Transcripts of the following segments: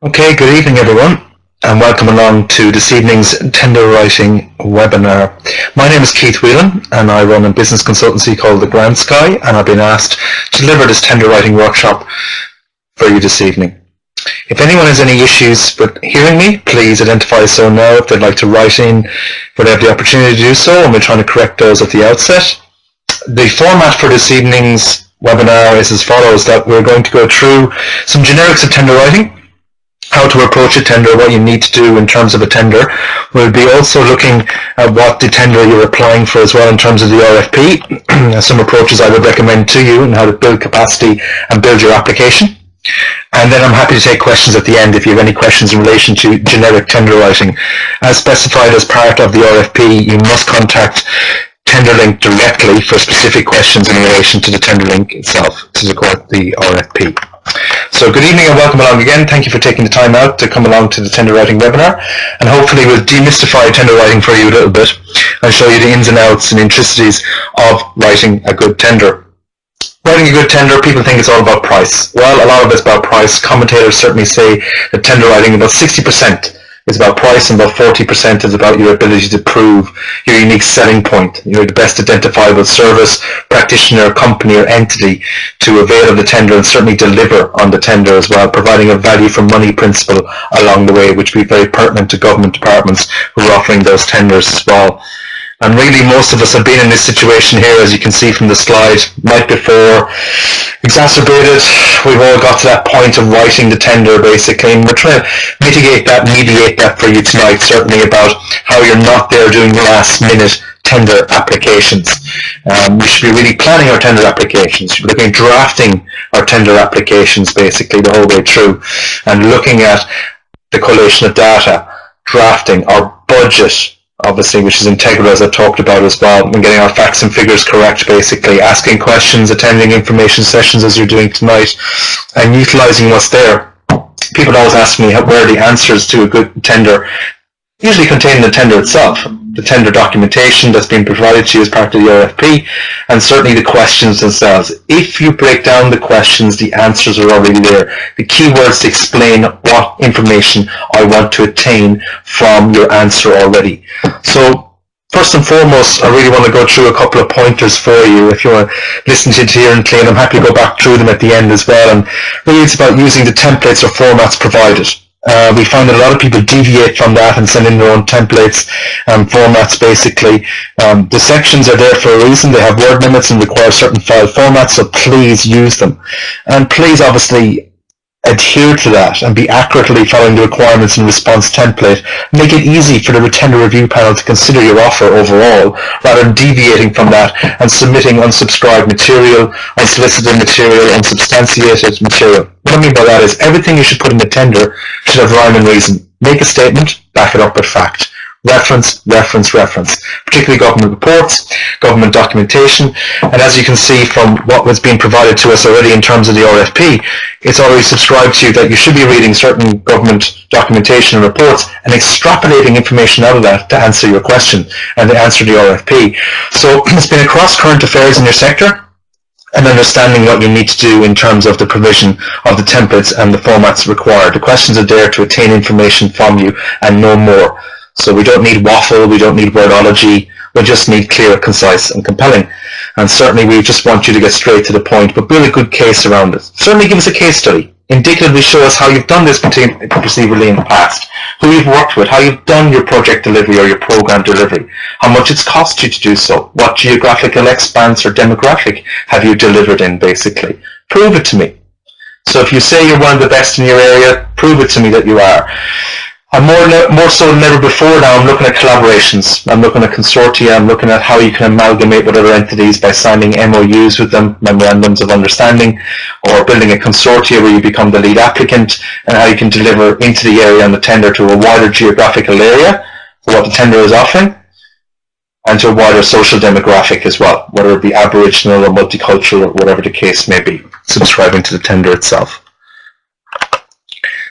Okay, good evening everyone, and welcome along to this evening's tender writing webinar. My name is Keith Whelan, and I run a business consultancy called The Grand Sky, and I've been asked to deliver this tender writing workshop for you this evening. If anyone has any issues with hearing me, please identify so now if they'd like to write in, would have the opportunity to do so, and we're trying to correct those at the outset. The format for this evening's webinar is as follows: that we're going to go through some generics of tender writing, how to approach a tender, what you need to do in terms of a tender. We'll be also looking at what the tender you're applying for as well in terms of the RFP, some approaches I would recommend to you and how to build capacity and build your application. And then I'm happy to take questions at the end if you have any questions in relation to generic tender writing. As specified as part of the RFP, you must contact TenderLink directly for specific questions in relation to the TenderLink itself to support the RFP. So good evening and welcome along again. Thank you for taking the time out to come along to the tender writing webinar, and hopefully we'll demystify tender writing for you a little bit and show you the ins and outs and intricacies of writing a good tender. Writing a good tender, people think it's all about price. Well, a lot of it's about price. Commentators certainly say that tender writing, about 60% is about price and about 40% is about your ability to prove your unique selling point. You're the best identifiable service, practitioner, company or entity to avail of the tender and certainly deliver on the tender as well, providing a value for money principle along the way, which will be very pertinent to government departments who are offering those tenders as well. And really most of us have been in this situation here, as you can see from the slide, night before, exacerbated. We've all got to that point of writing the tender basically, and we're trying to mitigate that, mediate that for you tonight, certainly about how you're not there doing the last minute tender applications. We should be really planning our tender applications. We should be looking at drafting our tender applications basically the whole way through, and looking at the collation of data, drafting our budget, obviously, which is integral, as I talked about as well, and getting our facts and figures correct, basically, asking questions, attending information sessions as you're doing tonight, and utilising what's there. People always ask me where are the answers to a good tender, usually contained in the tender itself, the tender documentation that's been provided to you as part of the RFP, and certainly the questions themselves. If you break down the questions, the answers are already there. The key words to explain what information I want to attain from your answer already. So first and foremost, I really want to go through a couple of pointers for you. If you want to listen to it here and clean, I'm happy to go back through them at the end as well. And really it's about using the templates or formats provided. We find that a lot of people deviate from that and send in their own templates and formats basically. The sections are there for a reason. They have word limits and require certain file formats, so please use them. And please obviously adhere to that and be accurately following the requirements in response template. Make it easy for the tender review panel to consider your offer overall, rather than deviating from that and submitting unsubscribed material, unsolicited material, unsubstantiated material. What I mean by that is everything you should put in the tender should have rhyme and reason. Make a statement, back it up with fact. Reference, reference, reference, particularly government reports, government documentation, and as you can see from what was being provided to us already in terms of the RFP, it's already subscribed to you that you should be reading certain government documentation and reports and extrapolating information out of that to answer your question and to answer the RFP. So it's been across current affairs in your sector and understanding what you need to do in terms of the provision of the templates and the formats required. The questions are there to attain information from you and no more. So we don't need waffle, we don't need wordology, we just need clear, concise and compelling. And certainly we just want you to get straight to the point, but build a good case around it. Certainly give us a case study. Indicatively show us how you've done this perceivably in the past, who you've worked with, how you've done your project delivery or your program delivery, how much it's cost you to do so, what geographical expanse or demographic have you delivered in basically. Prove it to me. So if you say you're one of the best in your area, prove it to me that you are. And more so than ever before now, I'm looking at collaborations. I'm looking at consortia. I'm looking at how you can amalgamate with other entities by signing MOUs with them, memorandums of understanding, or building a consortia where you become the lead applicant, and how you can deliver into the area on the tender to a wider geographical area for what the tender is offering, and to a wider social demographic as well, whether it be Aboriginal or multicultural or whatever the case may be, subscribing to the tender itself.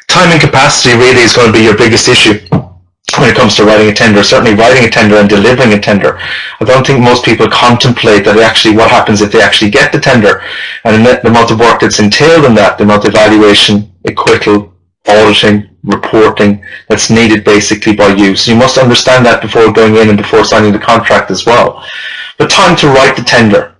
Time and capacity really is going to be your biggest issue when it comes to writing a tender. Certainly writing a tender and delivering a tender. I don't think most people contemplate that actually what happens if they actually get the tender, and the amount of work that's entailed in that, the amount of evaluation, acquittal, auditing, reporting that's needed basically by you. So you must understand that before going in and before signing the contract as well. But time to write the tender.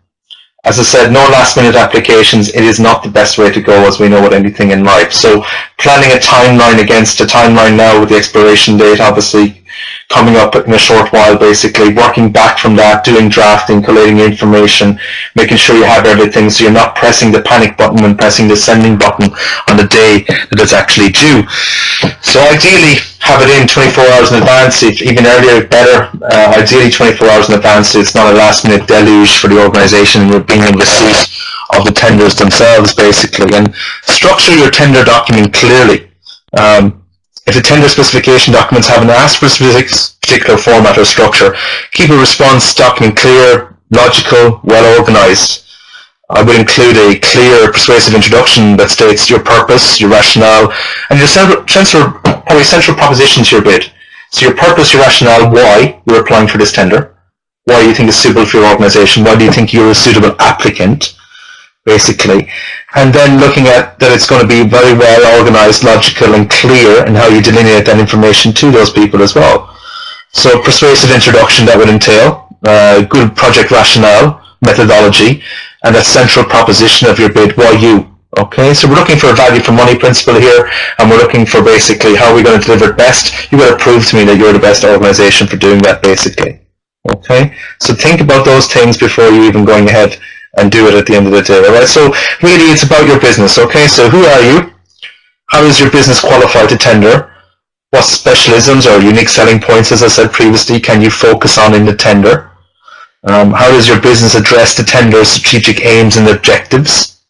As I said, no last minute applications. It is not the best way to go, as we know with anything in life. So planning a timeline against a timeline now with the expiration date obviously coming up in a short while, basically working back from that, doing drafting, collating information, making sure you have everything so you're not pressing the panic button and pressing the sending button on the day that it's actually due. So ideally have it in 24 hours in advance, if even earlier better. Ideally 24 hours in advance so it's not a last minute deluge for the organisation and you're being in receipt of the tenders themselves basically. And structure your tender document clearly. If the tender specification documents haven't asked for a particular format or structure, keep a response document clear, logical, well organised. I would include a clear, persuasive introduction that states your purpose, your rationale, and your central proposition to your bid. So your purpose, your rationale, why you're applying for this tender, why you think it's suitable for your organisation, why do you think you're a suitable applicant, basically. And then looking at that it's going to be very well organised, logical and clear in how you delineate that information to those people as well. So persuasive introduction that would entail, good project rationale, methodology, and a central proposition of your bid, why you. Okay, so we're looking for a value for money principle here, and we're looking for basically how are we going to deliver it best. You've got to prove to me that you're the best organisation for doing that basically. Okay, so think about those things before you even going ahead and do it at the end of the day. Alright, so really it's about your business. Okay, so who are you? How is your business qualified to tender? What specialisms or unique selling points, as I said previously, can you focus on in the tender? How does your business address the tender's strategic aims and objectives?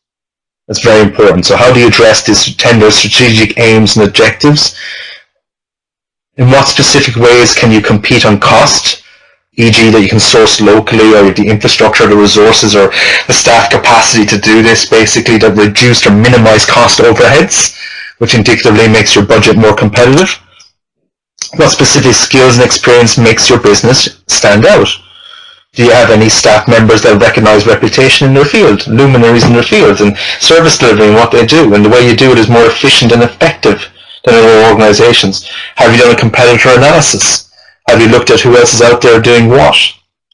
That's very important. So how do you address this tender's strategic aims and objectives? In what specific ways can you compete on cost? E.g. that you can source locally, or the infrastructure, the resources, or the staff capacity to do this, basically that reduce or minimize cost overheads, which indicatively makes your budget more competitive. What specific skills and experience makes your business stand out? Do you have any staff members that recognize reputation in their field, luminaries in their field, and service delivery and what they do, and the way you do it is more efficient and effective than other organizations? Have you done a competitor analysis? Have you looked at who else is out there doing what?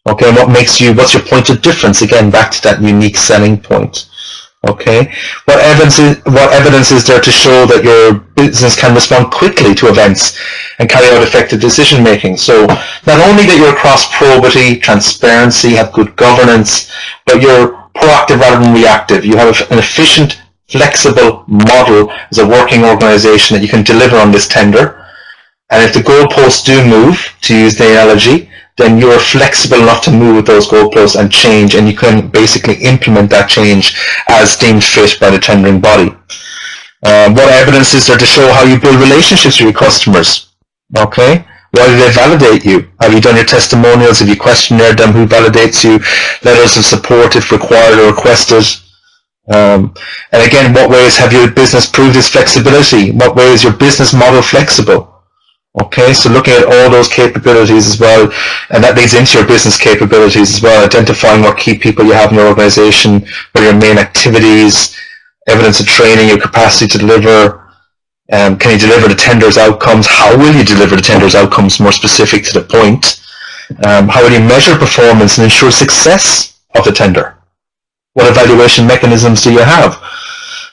Okay, and what's your point of difference? Again, back to that unique selling point. Okay, what evidence is there to show that your business can respond quickly to events and carry out effective decision making? So not only that you're across probity, transparency, have good governance, but you're proactive rather than reactive. You have an efficient, flexible model as a working organization that you can deliver on this tender. And if the goalposts do move, to use the analogy, then you're flexible enough to move with those goalposts and change, and you can basically implement that change as deemed fit by the tendering body. What evidence is there to show how you build relationships with your customers? Okay, why do they validate you? Have you done your testimonials? Have you questionnaire them? Who validates you? Letters of support if required or requested. And again, what ways have your business proved its flexibility? What way is your business model flexible? Okay, so looking at all those capabilities as well, and that leads into your business capabilities as well, identifying what key people you have in your organization, what are your main activities, evidence of training, your capacity to deliver, can you deliver the tender's outcomes, how will you deliver the tender's outcomes, more specific to the point, how will you measure performance and ensure success of the tender, what evaluation mechanisms do you have,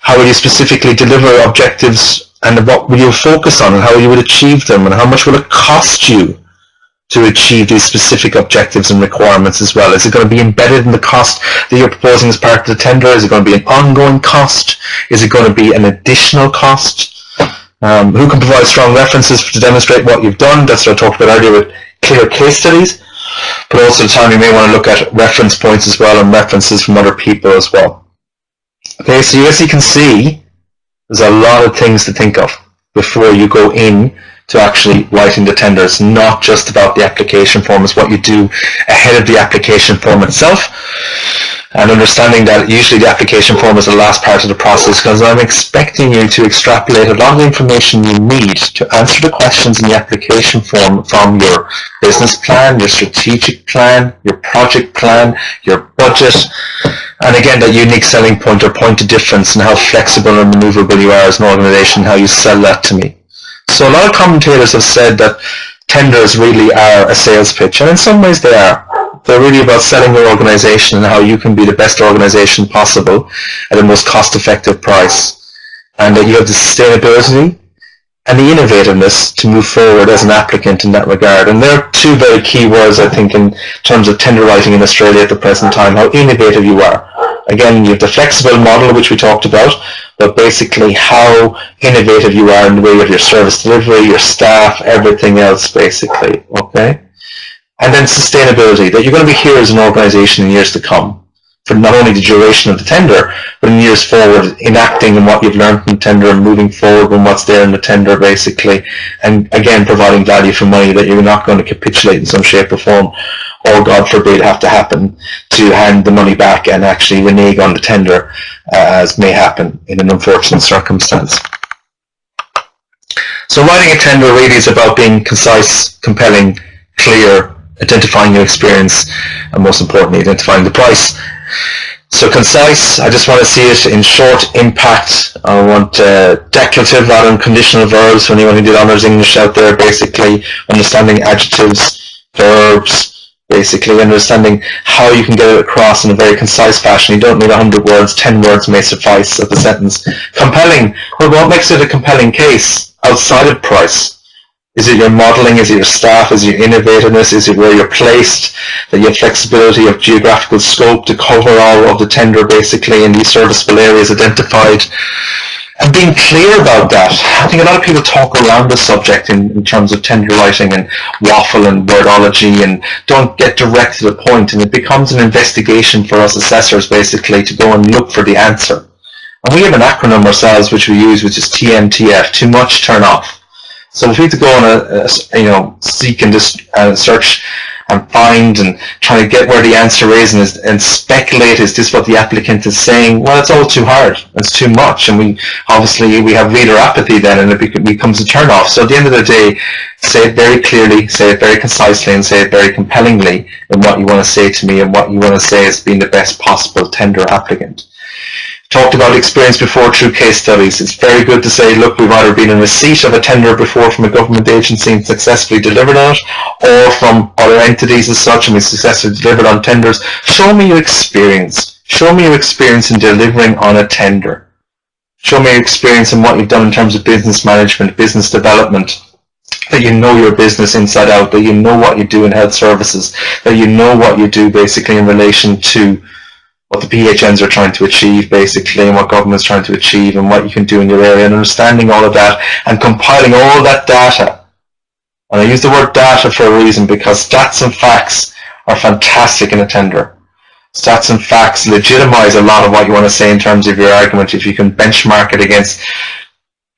how will you specifically deliver objectives, and what will you focus on, and how you would achieve them, and how much will it cost you to achieve these specific objectives and requirements as well? Is it going to be embedded in the cost that you're proposing as part of the tender? Is it going to be an ongoing cost? Is it going to be an additional cost? Who can provide strong references to demonstrate what you've done? That's what I talked about earlier with clear case studies. But also at the time you may want to look at reference points as well and references from other people as well. Okay, so as you can see, there's a lot of things to think of before you go in to actually writing the tender. It's not just about the application form, it's what you do ahead of the application form itself. And understanding that usually the application form is the last part of the process, because I'm expecting you to extrapolate a lot of the information you need to answer the questions in the application form from your business plan, your strategic plan, your project plan, your budget, And again, that unique selling point or point of difference and how flexible and maneuverable you are as an organization, how you sell that to me. So a lot of commentators have said that tenders really are a sales pitch, and in some ways they are. They're really about selling your organization and how you can be the best organization possible at the most cost-effective price, and that you have the sustainability and the innovativeness to move forward as an applicant in that regard. And there are two very key words, I think, in terms of tender writing in Australia at the present time, how innovative you are. Again, you have the flexible model, which we talked about, but basically how innovative you are in the way of your service delivery, your staff, everything else, basically, okay? And then sustainability, that you're going to be here as an organization in years to come, for not only the duration of the tender, but in years forward, enacting on what you've learned from the tender and moving forward on what's there in the tender, basically, and again, providing value for money, that you're not going to capitulate in some shape or form, or God forbid have to happen to hand the money back and actually renege on the tender, as may happen in an unfortunate circumstance. So writing a tender really is about being concise, compelling, clear, identifying your experience, and most importantly, identifying the price. So concise, I just want to see it in short, impact. I want declarative rather than conditional verbs. For anyone who did honours English out there, basically understanding adjectives, verbs, basically understanding how you can get it across in a very concise fashion. You don't need 100 words, 10 words may suffice of the sentence. Compelling, well, what makes it a compelling case outside of price? Is it your modelling? Is it your staff? Is it your innovativeness? Is it where you're placed? That you have flexibility of geographical scope to cover all of the tender, basically, in these serviceable areas identified. And being clear about that. I think a lot of people talk around the subject in terms of tender writing and waffle and wordology and don't get direct to the point, and it becomes an investigation for us assessors, basically, to go and look for the answer. And we have an acronym ourselves which we use, which is TMTF, too much, turn off. So if we have to go on seek and search and find and try to get where the answer is and speculate, is this what the applicant is saying? Well, it's all too hard. It's too much, and we have reader apathy then, and it becomes a turn off. So at the end of the day, say it very clearly, say it very concisely, and say it very compellingly in what you want to say to me and what you want to say as being the best possible tender applicant. Talked about experience before through case studies. It's very good to say, look, we've either been in receipt of a tender before from a government agency and successfully delivered on it, or from other entities as such, and we successfully delivered on tenders. Show me your experience. Show me your experience in delivering on a tender. Show me your experience in what you've done in terms of business management, business development, that you know your business inside out, that you know what you do in health services, that you know what you do basically in relation to what the PHNs are trying to achieve, basically, and what government's trying to achieve, and what you can do in your area, and understanding all of that, and compiling all that data. And I use the word data for a reason, because stats and facts are fantastic in a tender. Stats and facts legitimize a lot of what you want to say in terms of your argument, if you can benchmark it against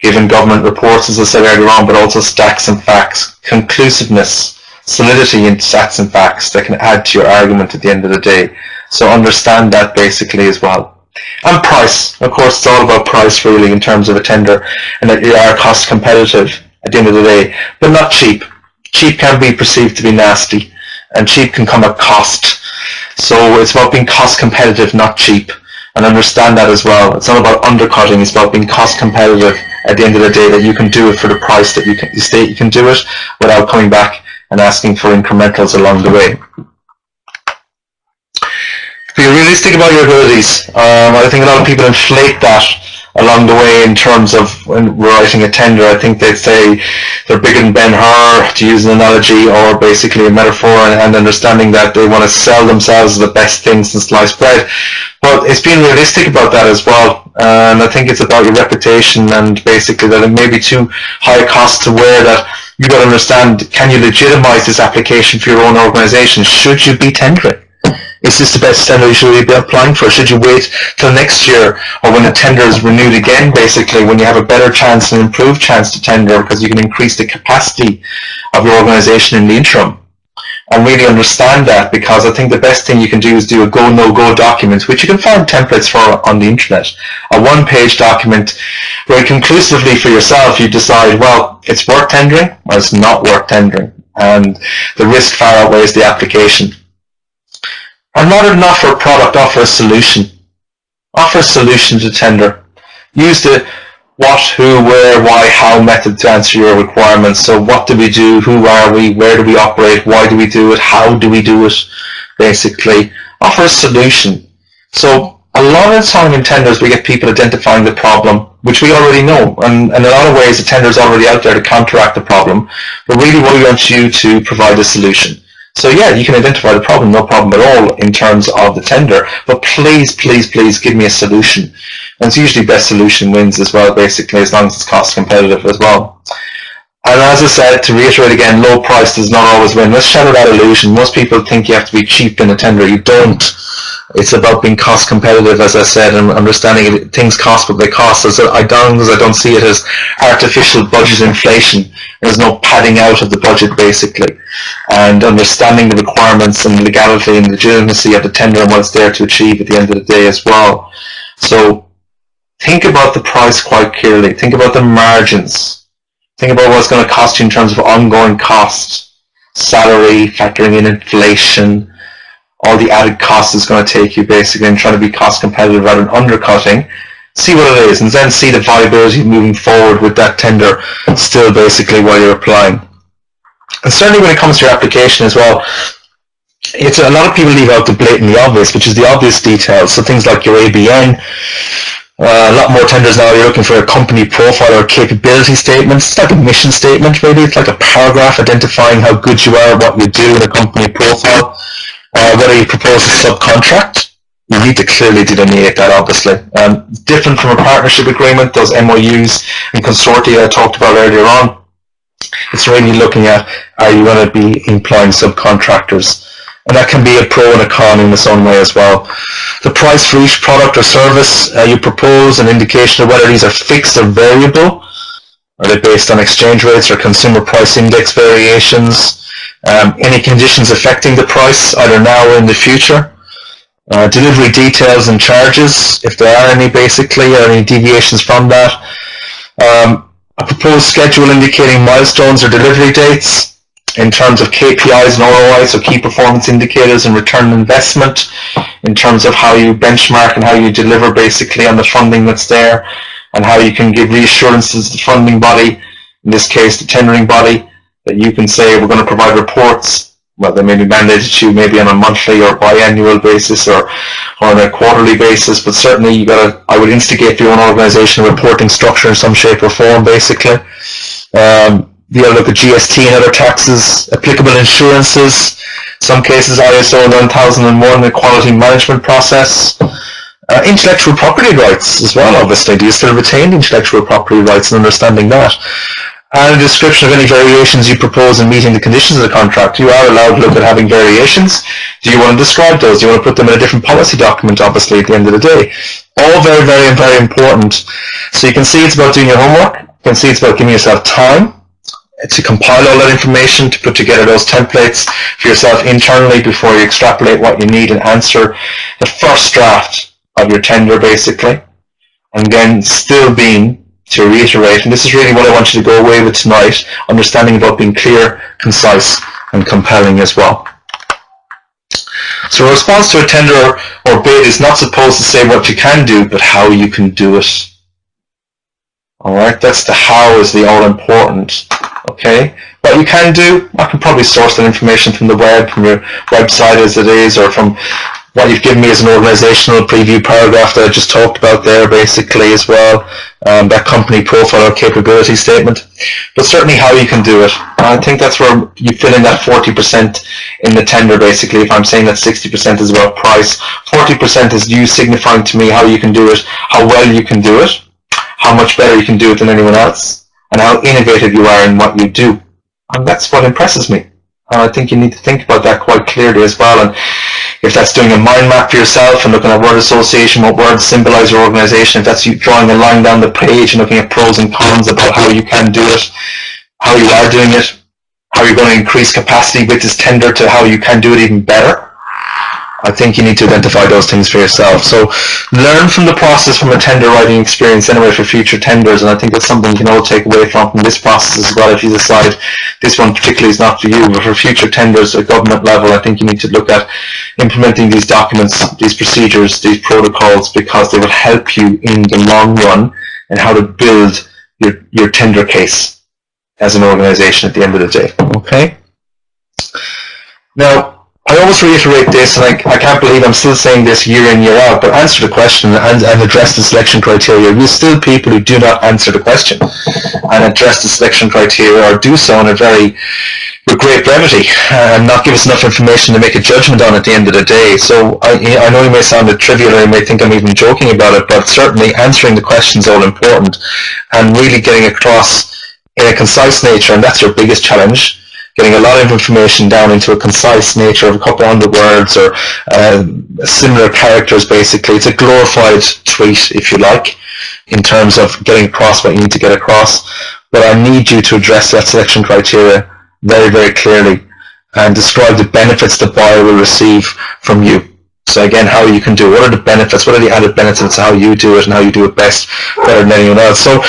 given government reports, as I said earlier on, but also stats and facts, conclusiveness, solidity in stats and facts that can add to your argument at the end of the day. So understand that basically as well. And price, of course, it's all about price really in terms of a tender, and that you are cost competitive at the end of the day, but not cheap. Cheap can be perceived to be nasty, and cheap can come at cost. So it's about being cost competitive, not cheap, and understand that as well. It's not about undercutting, it's about being cost competitive at the end of the day, that you can do it for the price that you state you can do it without coming back and asking for incrementals along the way. Be realistic about your abilities. I think a lot of people inflate that along the way in terms of when we're writing a tender. I think they'd say they're bigger than Ben-Hur, to use an analogy, or basically a metaphor, and understanding that they want to sell themselves as the best thing since sliced bread. But it's being realistic about that as well. And I think it's about your reputation, and basically that it may be too high a cost to wear, that you've got to understand, can you legitimize this application for your own organization? Should you be tendering? Is this the best tender you should be applying for? Should you wait till next year, or when the tender is renewed again, basically, when you have a better chance, an improved chance to tender, because you can increase the capacity of your organization in the interim? And really understand that, because I think the best thing you can do is do a go, no-go document, which you can find templates for on the internet. A one-page document where conclusively for yourself you decide, well, it's worth tendering or it's not worth tendering, and the risk far outweighs the application. And rather than offer a product, offer a solution. Offer a solution to tender. Use the what, who, where, why, how method to answer your requirements. So what do we do? Who are we? Where do we operate? Why do we do it? How do we do it? Basically, offer a solution. So a lot of the time in tenders, we get people identifying the problem, which we already know. And in a lot of ways, the tender is already out there to counteract the problem. But really, we want you to provide a solution. So yeah, you can identify the problem, no problem at all in terms of the tender, but please, please, please give me a solution. And it's usually best solution wins as well, basically, as long as it's cost competitive as well. And as I said, to reiterate again, low price does not always win. Let's shatter that illusion. Most people think you have to be cheap in a tender. You don't. It's about being cost competitive, as I said, and understanding things cost what they cost. As I don't see it as artificial budget inflation. There's no padding out of the budget, basically. And understanding the requirements and legality and legitimacy of the tender and what it's there to achieve at the end of the day as well. So think about the price quite clearly. Think about the margins. Think about what's going to cost you in terms of ongoing costs, salary, factoring in inflation, all the added costs it's going to take you basically, and trying to be cost competitive rather than undercutting. See what it is, and then see the viability of moving forward with that tender still basically while you're applying. And certainly when it comes to your application as well, it's a lot of people leave out the blatantly obvious, which is the obvious details. So things like your ABN. A lot more tenders now, you're looking for a company profile or capability statement. It's like a mission statement, really. It's like a paragraph identifying how good you are, what you do in a company profile. Whether you propose a subcontract, you need to clearly delineate that, obviously. Different from a partnership agreement, those MOUs and consortia I talked about earlier on. It's really looking at, are you going to be employing subcontractors? And that can be a pro and a con in its own way as well. The price for each product or service you propose, an indication of whether these are fixed or variable. Are they based on exchange rates or consumer price index variations? Any conditions affecting the price, either now or in the future. Delivery details and charges, if there are any basically, or any deviations from that. A proposed schedule indicating milestones or delivery dates. In terms of KPIs and ROI, so key performance indicators and return on investment, in terms of how you benchmark and how you deliver basically on the funding that's there, and how you can give reassurances to the funding body, in this case the tendering body, that you can say we're going to provide reports. Well, they may be mandated to you maybe on a monthly or biannual basis or on a quarterly basis, but certainly I would instigate your own organization reporting structure in some shape or form basically. You got to look at GST and other taxes, applicable insurances, some cases ISO 9001, the quality management process, intellectual property rights as well, obviously. Do you still retain intellectual property rights and understanding that? And a description of any variations you propose in meeting the conditions of the contract. You are allowed to look at having variations. Do you want to describe those? Do you want to put them in a different policy document, obviously, at the end of the day? All very, very, very important. So you can see it's about doing your homework. You can see it's about giving yourself time to compile all that information, to put together those templates for yourself internally before you extrapolate what you need and answer the first draft of your tender, basically. And then still being, to reiterate, and this is really what I want you to go away with tonight, understanding about being clear, concise, and compelling as well. So a response to a tender or bid is not supposed to say what you can do, but how you can do it. Alright, that's the how is the all important. Okay, what you can do, I can probably source that information from the web, from your website as it is, or from what you've given me as an organizational preview paragraph that I just talked about there basically as well, that company profile or capability statement. But certainly how you can do it. I think that's where you fill in that 40% in the tender basically. If I'm saying that 60% is about price, 40% is you signifying to me how you can do it, how well you can do it, how much better you can do it than anyone else, and how innovative you are in what you do. And that's what impresses me. And I think you need to think about that quite clearly as well. And if that's doing a mind map for yourself and looking at word association, what words symbolize your organization, if that's you drawing a line down the page and looking at pros and cons about how you can do it, how you are doing it, how you're going to increase capacity with this tender to how you can do it even better. I think you need to identify those things for yourself. So learn from the process from a tender writing experience anyway for future tenders, and I think that's something you can all take away from this process as well if you decide this one particularly is not for you. But for future tenders at government level, I think you need to look at implementing these documents, these procedures, these protocols, because they will help you in the long run and how to build your tender case as an organization at the end of the day. Okay? Now, I always reiterate this, and I can't believe I'm still saying this year in, year out, but answer the question and address the selection criteria. There's still people who do not answer the question and address the selection criteria, or do so in a with great brevity, and not give us enough information to make a judgment on at the end of the day. So I know it may sound a bit trivial, or you may think I'm even joking about it, but certainly answering the question is all important, and really getting across in a concise nature, and that's your biggest challenge. Getting a lot of information down into a concise nature of a couple hundred words or similar characters, basically. It's a glorified tweet, if you like, in terms of getting across what you need to get across. But I need you to address that selection criteria very, very clearly and describe the benefits the buyer will receive from you. So again, how you can do it. What are the benefits? What are the added benefits of how you do it and how you do it best, better than anyone else? So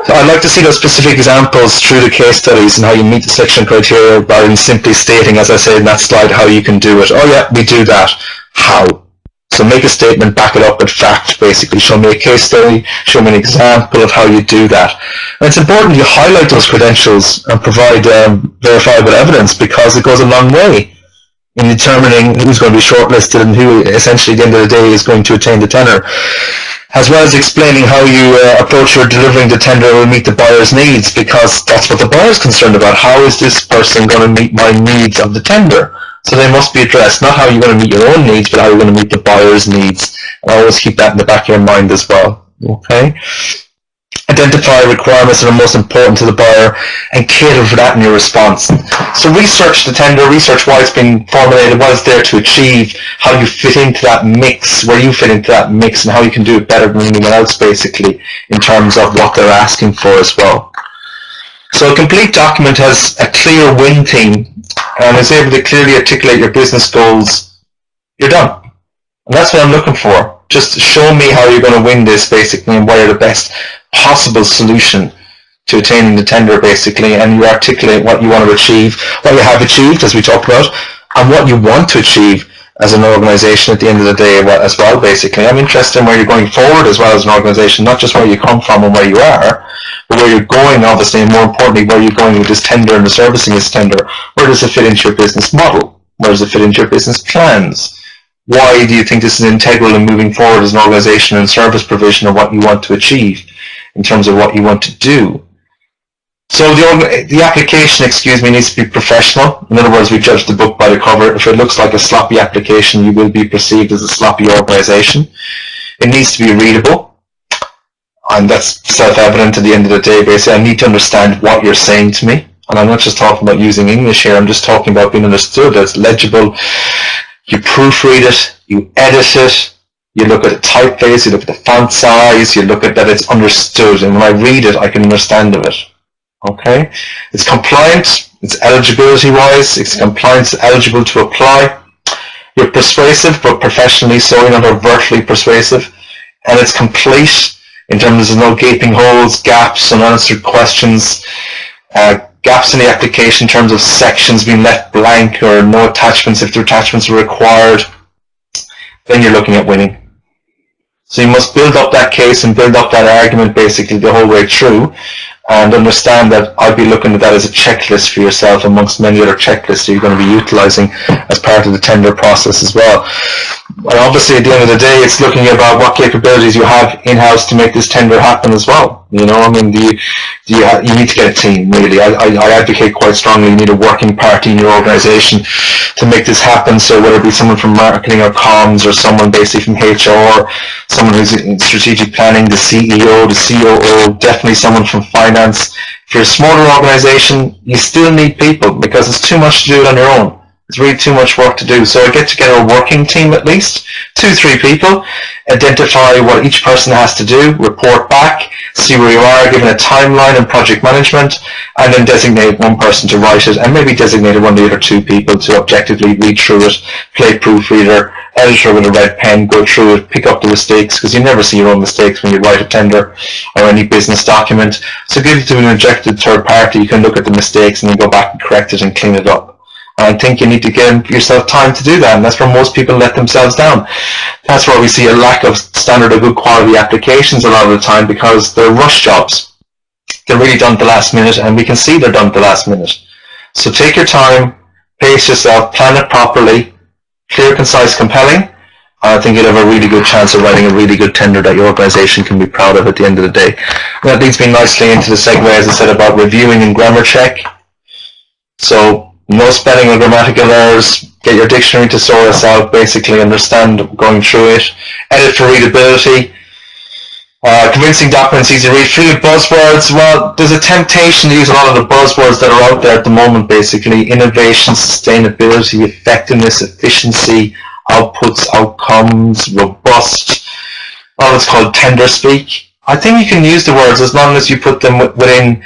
I'd like to see those specific examples through the case studies and how you meet the selection criteria rather than simply stating, as I said in that slide, how you can do it. Oh yeah, we do that. How? So make a statement, back it up with fact, basically. Show me a case study, show me an example of how you do that. And it's important you highlight those credentials and provide verifiable evidence, because it goes a long way in determining who's going to be shortlisted and who essentially at the end of the day is going to attain the tender, as well as explaining how you approach your delivering the tender will meet the buyer's needs, because that's what the buyer's concerned about. How is this person going to meet my needs of the tender? So they must be addressed, not how you're going to meet your own needs, but how you're going to meet the buyer's needs. And always keep that in the back of your mind as well. Okay? Identify requirements that are most important to the buyer and cater for that in your response. So research the tender, research why it's been formulated, what it's there to achieve, how you fit into that mix, where you fit into that mix, and how you can do it better than anyone else, basically, in terms of what they're asking for as well. So a complete document has a clear win theme and is able to clearly articulate your business goals. You're done. And that's what I'm looking for. Just show me how you're going to win this, basically, and what are the best possible solution to attaining the tender, basically, and you articulate what you want to achieve, what you have achieved, as we talked about, and what you want to achieve as an organization at the end of the day as well, basically. I'm interested in where you're going forward as well as an organization, not just where you come from and where you are, but where you're going, obviously, and more importantly, where you're going with this tender and the servicing this tender. Where does it fit into your business model? Where does it fit into your business plans? Why do you think this is integral in moving forward as an organization and service provision of what you want to achieve in terms of what you want to do? So the application, needs to be professional. In other words, we judge the book by the cover. If it looks like a sloppy application, you will be perceived as a sloppy organization. It needs to be readable. And that's self-evident at the end of the day. Basically, I need to understand what you're saying to me. And I'm not just talking about using English here. I'm just talking about being understood. It's legible. You proofread it. You edit it. You look at the typeface. You look at the font size. You look at that it's understood. And when I read it, I can understand of it. Okay? It's compliant. It's eligibility-wise. It's compliant. It's eligible to apply. You're persuasive, but professionally so. You're not overtly persuasive. And it's complete in terms of no gaping holes, gaps, unanswered questions, gaps in the application in terms of sections being left blank or no attachments if the attachments are required. Then you're looking at winning. So you must build up that case and build up that argument basically the whole way through, and understand that I'd be looking at that as a checklist for yourself amongst many other checklists that you're going to be utilizing as part of the tender process as well. And obviously at the end of the day, it's looking about what capabilities you have in-house to make this tender happen as well. You know, I mean, you need to get a team, really. I advocate quite strongly you need a working party in your organization to make this happen. So whether it be someone from marketing or comms, or someone basically from HR, someone who's in strategic planning, the CEO, the COO, definitely someone from finance. If you're a smaller organization, you still need people because it's too much to do it on your own. It's really too much work to do. So I get together a working team, at least 2-3 people, identify what each person has to do, report back, see where you are, given a timeline and project management, and then designate one person to write it, and maybe designate one of the other 2 people to objectively read through it, play proofreader, editor with a red pen, go through it, pick up the mistakes, because you never see your own mistakes when you write a tender or any business document. So give it to an objective third party. You can look at the mistakes and then go back and correct it and clean it up. I think you need to give yourself time to do that, and that's where most people let themselves down. That's where we see a lack of standard or good quality applications a lot of the time, because they're rush jobs. They're really done at the last minute, and we can see they're done at the last minute. So take your time, pace yourself, plan it properly, clear, concise, compelling. I think you'll have a really good chance of writing a really good tender that your organisation can be proud of at the end of the day. And that leads me nicely into the segue, as I said, about reviewing and grammar check. So no spelling or grammatical errors. Get your dictionary to sort us out, basically understand going through it. Edit for readability. Convincing documents, easy to read. Free of buzzwords. Well, there's a temptation to use a lot of the buzzwords that are out there at the moment, basically. Innovation, sustainability, effectiveness, efficiency, outputs, outcomes, robust. All it's called tender speak. I think you can use the words as long as you put them within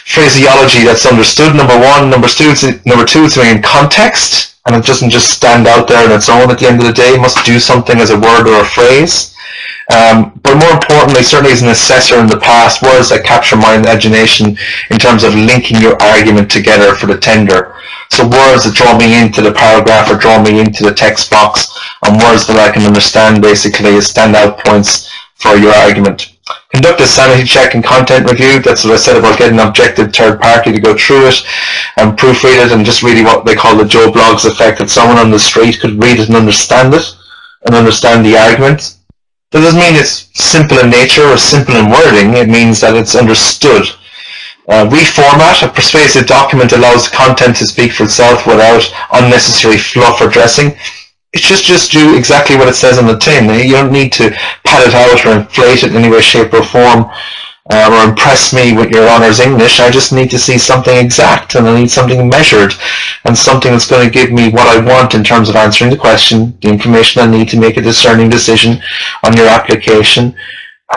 phraseology that's understood, number one. Number two, it's in context, and it doesn't just stand out there on its own at the end of the day. It must do something as a word or a phrase. But more importantly, certainly as an assessor in the past, words that capture my imagination in terms of linking your argument together for the tender. So words that draw me into the paragraph or draw me into the text box, and words that I can understand basically as standout points for your argument. Conduct a sanity check and content review. That's what I said about getting an objective third party to go through it and proofread it, and just really what they call the Joe Bloggs effect, that someone on the street could read it and understand the argument. That doesn't mean it's simple in nature or simple in wording. It means that it's understood. Reformat. A persuasive document allows the content to speak for itself without unnecessary fluff or dressing. It's just do exactly what it says on the tin. You don't need to pad it out or inflate it in any way, shape or form, or impress me with your honours English. I just need to see something exact, and I need something measured, and something that's going to give me what I want in terms of answering the question, the information I need to make a discerning decision on your application,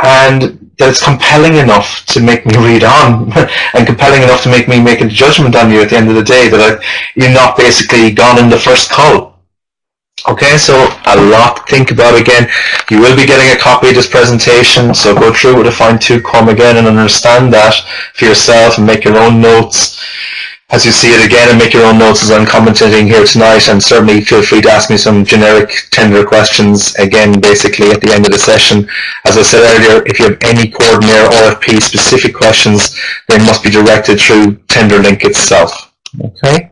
and that it's compelling enough to make me read on, and compelling enough to make me make a judgment on you at the end of the day, that you're not basically gone in the first call. Okay, so a lot to think about again. You will be getting a copy of this presentation, so go through it with a fine-tooth comb again and understand that for yourself and make your own notes as you see it again, and make your own notes as I'm commenting here tonight, and certainly feel free to ask me some generic tender questions again basically at the end of the session. As I said earlier, if you have any COORDINARE RFP specific questions, they must be directed through tender link itself. Okay,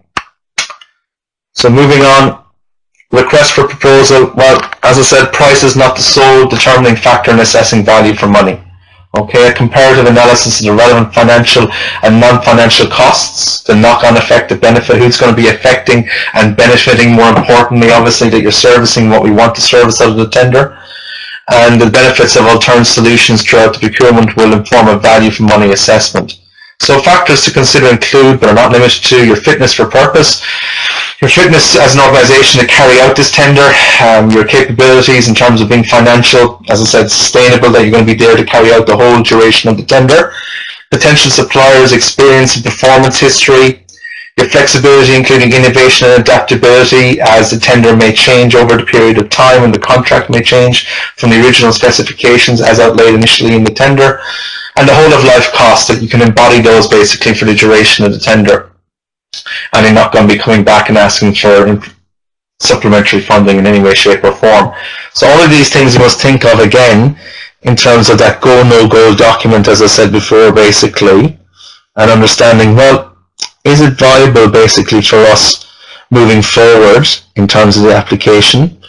so moving on. Request for proposal. Well, as I said, price is not the sole determining factor in assessing value for money. Okay, a comparative analysis of the relevant financial and non-financial costs, the knock-on effect, the benefit, who's going to be affecting and benefiting, more importantly, obviously, that you're servicing what we want to service out of the tender, and the benefits of alternate solutions throughout the procurement will inform a value for money assessment. So factors to consider include, but are not limited to, your fitness for purpose, your fitness as an organisation to carry out this tender, your capabilities in terms of being financial, as I said, sustainable, that you're going to be there to carry out the whole duration of the tender, potential suppliers' experience and performance history, your flexibility, including innovation and adaptability, as the tender may change over the period of time and the contract may change from the original specifications as outlaid initially in the tender, and the whole of life costs, that you can embody those basically for the duration of the tender. And you're not going to be coming back and asking for supplementary funding in any way, shape or form. So all of these things you must think of again in terms of that go, no-go document, as I said before, basically, and understanding, well, is it viable basically for us moving forward in terms of the application?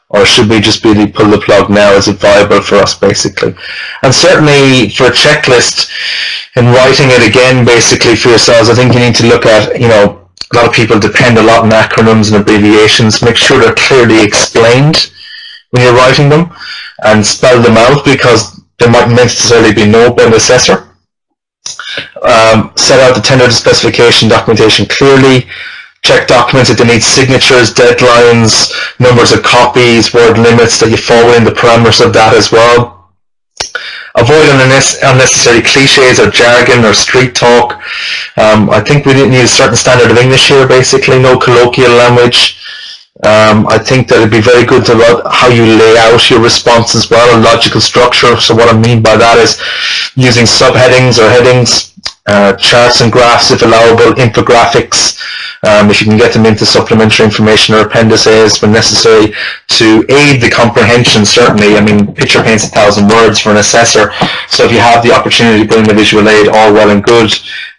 Or should we just really pull the plug now? Is it viable for us basically? And certainly for a checklist, in writing it again basically for yourselves, I think you need to look at, you know, a lot of people depend a lot on acronyms and abbreviations. Make sure they're clearly explained when you're writing them, and spell them out, because there might necessarily be no by the assessor. Set out the tender specification documentation clearly. Check documents if they need signatures, deadlines, numbers of copies, word limits, that you fall within the parameters of that as well. Avoid unnecessary cliches or jargon or street talk. I think we didn't use a certain standard of English here, basically, no colloquial language. I think that it'd be very good to about how you lay out your response as well, a logical structure. So what I mean by that is using subheadings or headings, charts and graphs if allowable, infographics, if you can get them into supplementary information or appendices when necessary to aid the comprehension, certainly. I mean, picture paints 1,000 words for an assessor, so if you have the opportunity to put in a visual aid, all well and good.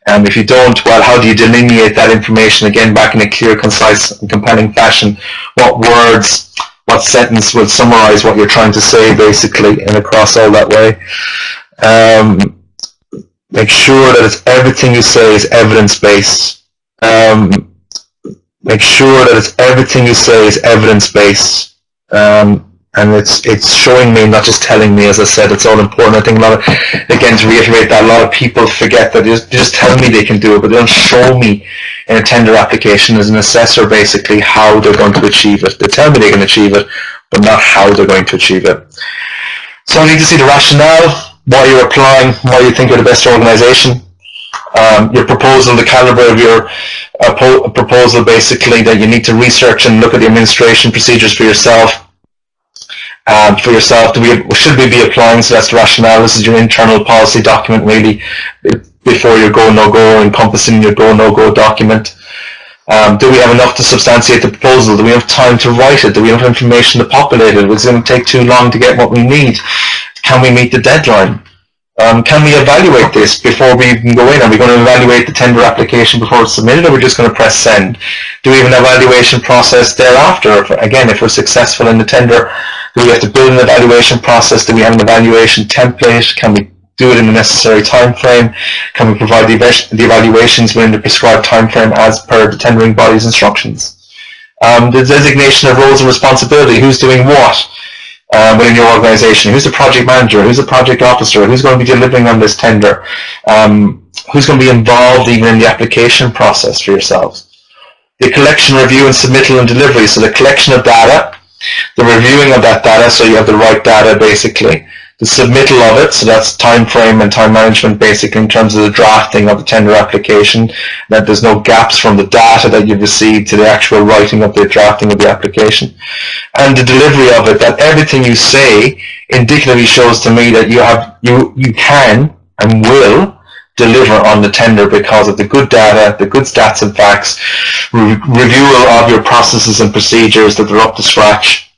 If you don't, well, how do you delineate that information, again, back in a clear, concise, and compelling fashion? What words, what sentence will summarize what you're trying to say, basically, and across all that way? Make sure that everything you say is evidence-based. Make sure that everything you say is evidence-based. And it's showing me, not just telling me, as I said. It's all important. I think again, to reiterate that, a lot of people forget that they just tell me they can do it, but they don't show me in a tender application as an assessor, basically, how they're going to achieve it. They tell me they can achieve it, but not how they're going to achieve it. So I need to see the rationale, why you're applying, why you think you're the best organization. Your proposal, the caliber of your proposal, basically, that you need to research and look at the administration procedures for yourself. Should we be applying? So that's the rationale. This is your internal policy document, really, before your go, no-go, encompassing your go, no-go document. Do we have enough to substantiate the proposal? Do we have time to write it? Do we have information to populate it? Is it going to take too long to get what we need? Can we meet the deadline? Can we evaluate this before we even go in? Are we going to evaluate the tender application before it's submitted, or are we just going to press send? Do we have an evaluation process thereafter? Again, if we're successful in the tender, do we have to build an evaluation process? Do we have an evaluation template? Can we do it in the necessary time frame? Can we provide the evaluations within the prescribed time frame as per the tendering body's instructions? The designation of roles and responsibility, who's doing what within your organization? Who's the project manager? Who's the project officer? Who's going to be delivering on this tender? Who's going to be involved even in the application process for yourselves? The collection, review, and submittal and delivery. So the collection of data, the reviewing of that data, so you have the right data, basically. The submittal of it, so that's time frame and time management, basically, in terms of the drafting of the tender application, that there's no gaps from the data that you've received to the actual writing of the drafting of the application. And the delivery of it, that everything you say indicatively shows to me that you can and will deliver on the tender because of the good data, the good stats and facts, review of your processes and procedures, that they're up to scratch,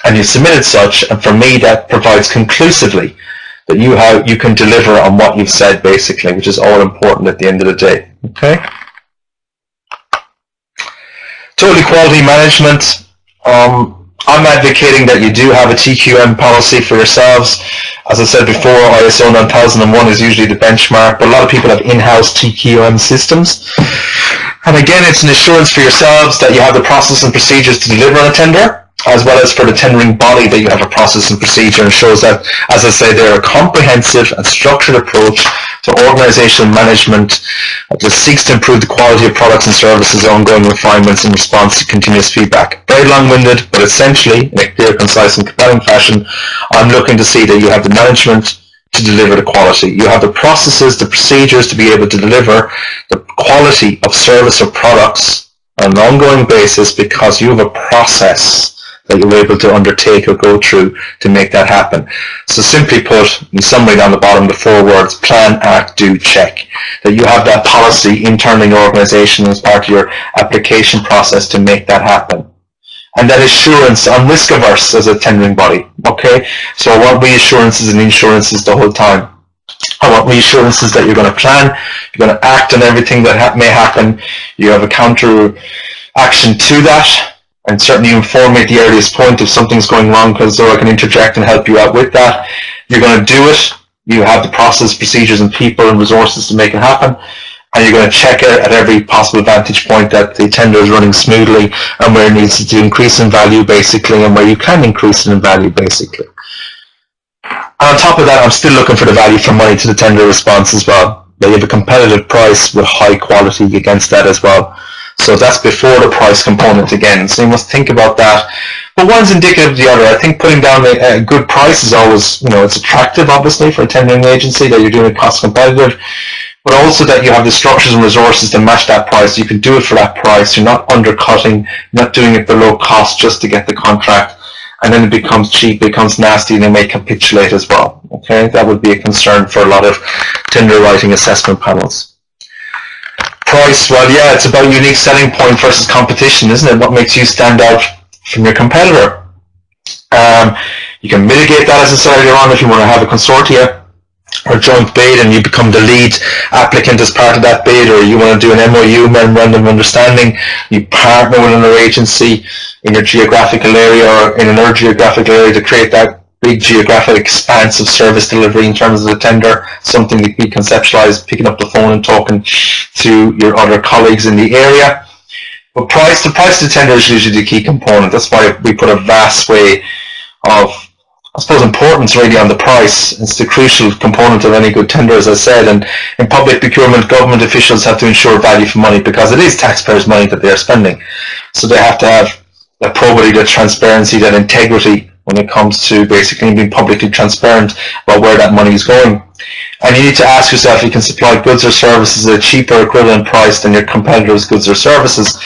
and you submitted such. And for me, that provides conclusively that you can deliver on what you've said, basically, which is all important at the end of the day. Okay. Total quality management. I'm advocating that you do have a TQM policy for yourselves. As I said before, ISO 9001 is usually the benchmark, but a lot of people have in-house TQM systems. And again, it's an assurance for yourselves that you have the process and procedures to deliver on a tender, as well as for the tendering body that you have a process and procedure, and shows that, as I say, they're a comprehensive and structured approach to organizational management that seeks to improve the quality of products and services, ongoing refinements in response to continuous feedback. Very long-winded, but essentially, in a clear, concise, and compelling fashion, I'm looking to see that you have the management to deliver the quality. You have the processes, the procedures to be able to deliver the quality of service or products on an ongoing basis, because you have a process that you're able to undertake or go through to make that happen. So simply put, in summary down the bottom, the 4 words: plan, act, do, check. That you have that policy internally in your organization as part of your application process to make that happen. And that assurance, I'm risk averse as a tendering body, okay? So I want reassurances and insurances the whole time. I want reassurances that you're going to plan, you're going to act on everything that may happen, you have a counter action to that, and certainly inform me at the earliest point if something's going wrong, because so I can interject and help you out with that. You're going to do it, you have the process, procedures, and people and resources to make it happen, and you're going to check it at every possible vantage point that the tender is running smoothly, and where it needs to increase in value, basically, and where you can increase it in value, basically. And on top of that, I'm still looking for the value for money to the tender response as well. That you have a competitive price with high quality against that as well. So that's before the price component again. So you must think about that. But one's indicative of the other. I think putting down a good price is always, it's attractive, obviously, for a tendering agency, that you're doing it cost competitive, but also that you have the structures and resources to match that price. You can do it for that price. You're not undercutting, not doing it below cost just to get the contract. And then it becomes cheap, it becomes nasty, and they may capitulate as well. Okay, that would be a concern for a lot of tender writing assessment panels. Price, well, yeah, it's about unique selling point versus competition, isn't it? What makes you stand out from your competitor? You can mitigate that, as I said earlier on, if you want to have a consortia or joint bid and you become the lead applicant as part of that bid, or you want to do an MOU, memorandum of understanding, you partner with another agency in your geographical area or in another geographical area to create that big geographic expanse of service delivery in terms of the tender, something that we conceptualize, picking up the phone and talking to your other colleagues in the area. But the price of the tender is usually the key component. That's why we put a vast way of, I suppose, importance really on the price. It's the crucial component of any good tender, as I said. And in public procurement, government officials have to ensure value for money because it is taxpayers' money that they're spending. So they have to have that probity, that transparency, that integrity when it comes to basically being publicly transparent about where that money is going. And you need to ask yourself if you can supply goods or services at a cheaper equivalent price than your competitors' goods or services.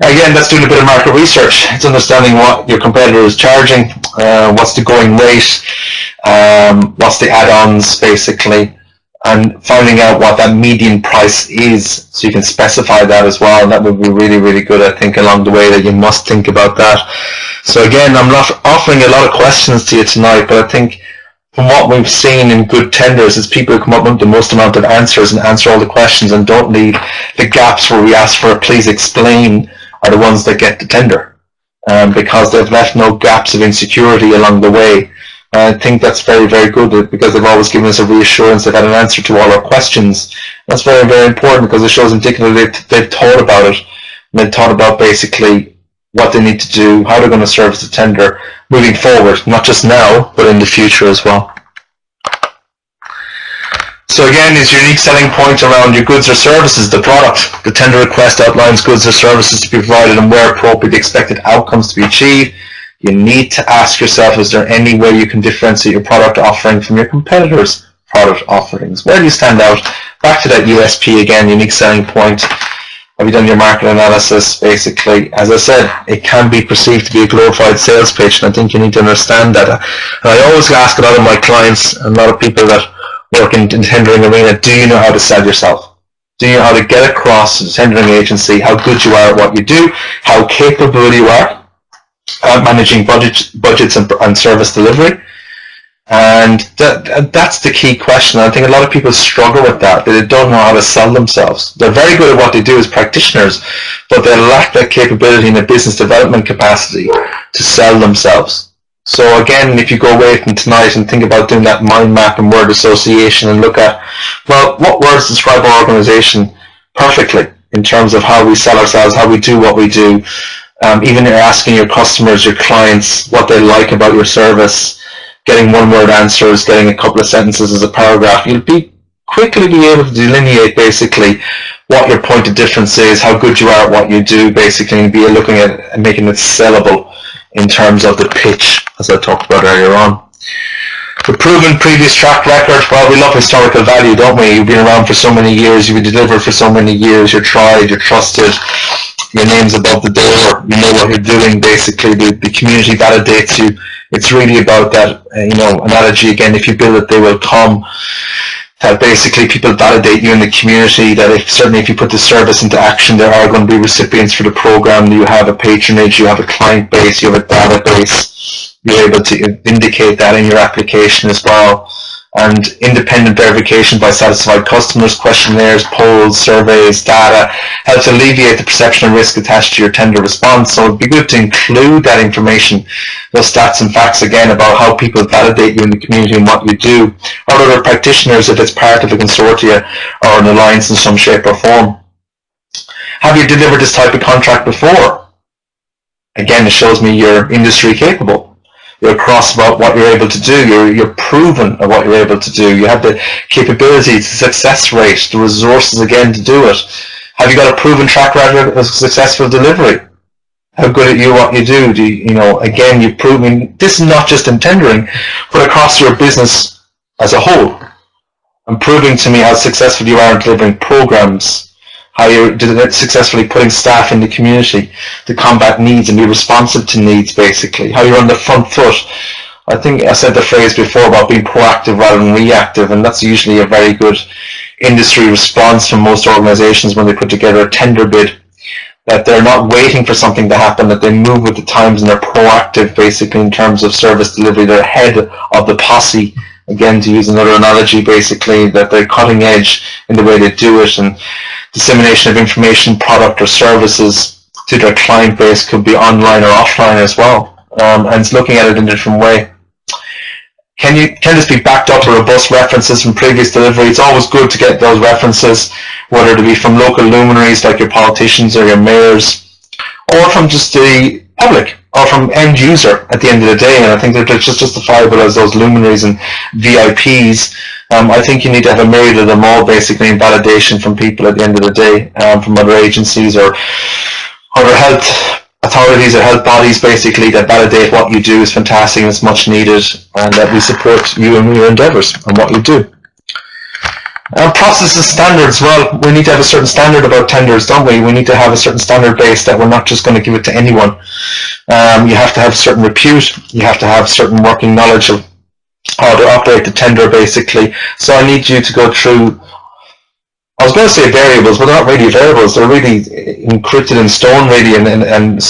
Again, that's doing a bit of market research. It's understanding what your competitor is charging, what's the going rate, what's the add-ons basically, and finding out what that median price is, so you can specify that as well. And that would be really, really good, I think, along the way, that you must think about that. So again, I'm not offering a lot of questions to you tonight, but I think from what we've seen in good tenders is people who come up with the most amount of answers and answer all the questions and don't leave the gaps where we ask for a please explain are the ones that get the tender, because they've left no gaps of insecurity along the way. I think that's very, very good, because they've always given us a reassurance they've had an answer to all our questions. That's very, very important, because it shows indicatively they've thought about it, and they've thought about basically what they need to do, how they're going to service the tender moving forward, not just now, but in the future as well. So again, is your unique selling point around your goods or services, the product. The tender request outlines goods or services to be provided and where appropriate the expected outcomes to be achieved. You need to ask yourself, is there any way you can differentiate your product offering from your competitors' product offerings? Where do you stand out? Back to that USP again, unique selling point. Have you done your market analysis? Basically, as I said, it can be perceived to be a glorified sales pitch, and I think you need to understand that. And I always ask a lot of my clients and a lot of people that work in the tendering arena, do you know how to sell yourself? Do you know how to get across to the tendering agency how good you are at what you do, how capable you are at managing budgets and service delivery? And that's the key question. I think a lot of people struggle with that. They don't know how to sell themselves. They're very good at what they do as practitioners, but they lack that capability in a business development capacity to sell themselves. So again, if you go away from tonight and think about doing that mind map and word association and look at, well, what words describe our organization perfectly in terms of how we sell ourselves, how we do what we do, even you're asking your customers, your clients, what they like about your service, getting one-word answers, getting a couple of sentences as a paragraph, you'll quickly be able to delineate basically what your point of difference is, how good you are at what you do, basically, and be looking at and making it sellable in terms of the pitch, as I talked about earlier on. The proven previous track record, well, we love historical value, don't we? You've been around for so many years, you've been delivered for so many years, you're tried, you're trusted, your name's above the door, you know what you're doing, basically, the community validates you. It's really about that, analogy again, if you build it, they will come. That basically people validate you in the community, that certainly if you put the service into action, there are going to be recipients for the program. You have a patronage, you have a client base, you have a database. You're able to indicate that in your application as well. And independent verification by satisfied customers, questionnaires, polls, surveys, data helps alleviate the perception of risk attached to your tender response. So it'd be good to include that information, those stats and facts again about how people validate you in the community and what you do, or other practitioners if it's part of a consortia or an alliance in some shape or form. Have you delivered this type of contract before? Again, it shows me you're industry capable. You're across about what you're able to do. You're proven at what you're able to do. You have the capability, the success rate, the resources again to do it. Have you got a proven track record of successful delivery? How good at you what you do? Again, you've proven this is not just in tendering, but across your business as a whole. And proving to me how successful you are in delivering programs, how you're successfully putting staff in the community to combat needs and be responsive to needs, basically. How you're on the front foot. I think I said the phrase before about being proactive rather than reactive, and that's usually a very good industry response from most organizations when they put together a tender bid, that they're not waiting for something to happen, that they move with the times and they're proactive, basically, in terms of service delivery. They're ahead of the posse, again, to use another analogy, basically, that they're cutting edge in the way they do it, and dissemination of information, product or services to their client base could be online or offline as well, and it's looking at it in a different way. Can this be backed up with robust references from previous delivery? It's always good to get those references, whether it be from local luminaries like your politicians or your mayors, or from just the public, or from end user at the end of the day. And I think they're just justifiable as those luminaries and VIPs. I think you need to have a myriad of them all, basically, in validation from people at the end of the day, from other agencies or other health authorities or health bodies, basically, that validate what you do is fantastic and it's much needed, and that we support you in your endeavours and what you do. Process and standards. Well, we need to have a certain standard about tenders, don't we? We need to have a certain standard base that we're not just going to give it to anyone. You have to have certain repute. You have to have certain working knowledge of how to operate the tender, basically. So I need you to go through, I was going to say variables, but they're not really variables. They're really encrypted in stone, really, and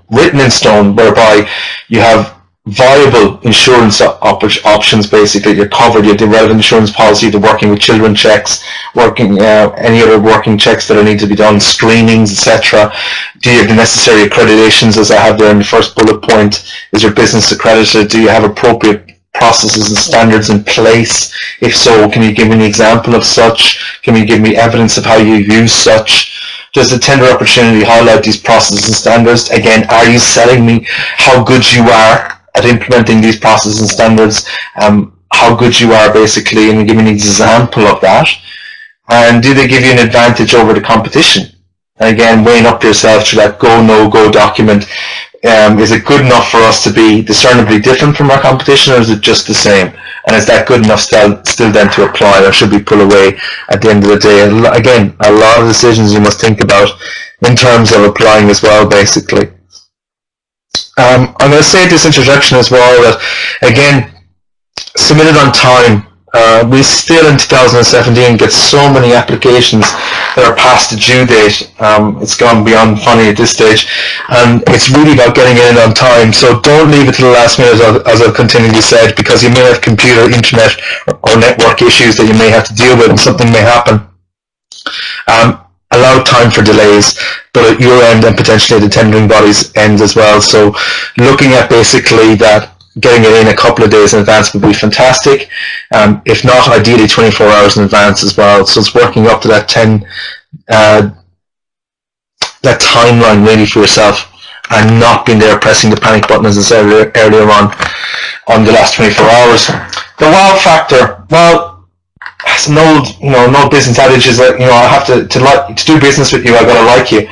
written in stone, whereby you have viable insurance options, basically. You're covered. You have the relevant insurance policy, the working with children checks, working any other working checks that need to be done, screenings, etc. Do you have the necessary accreditations, as I have there in the first bullet point? Is your business accredited? Do you have appropriate processes and standards in place? If so, can you give me an example of such? Can you give me evidence of how you use such? Does the tender opportunity highlight these processes and standards? Again, are you selling me how good you are at implementing these processes and standards? How good you are, basically, and give me an example of that. And do they give you an advantage over the competition? And again, weighing up yourself to that go, no-go document. Is it good enough for us to be discernibly different from our competition, or is it just the same? And is that good enough still then to apply, or should we pull away at the end of the day? Again, a lot of decisions you must think about in terms of applying as well, basically. I'm going to say this introduction as well that, again, submit it on time. We still in 2017 get so many applications that are past the due date. It's gone beyond funny at this stage, and it's really about getting it in on time. So don't leave it to the last minute, as I've continually said, because you may have computer, internet, or network issues that you may have to deal with, and something may happen. Allow time for delays, but at your end and potentially the tendering body's end as well. So looking at basically that getting it in a couple of days in advance would be fantastic. If not, ideally 24 hours in advance as well. So it's working up to that that timeline really for yourself, and not being there pressing the panic button, as I said earlier on the last 24 hours. The wow factor. Well, it's an old business adage is that, I have to do business with you, I gotta like you.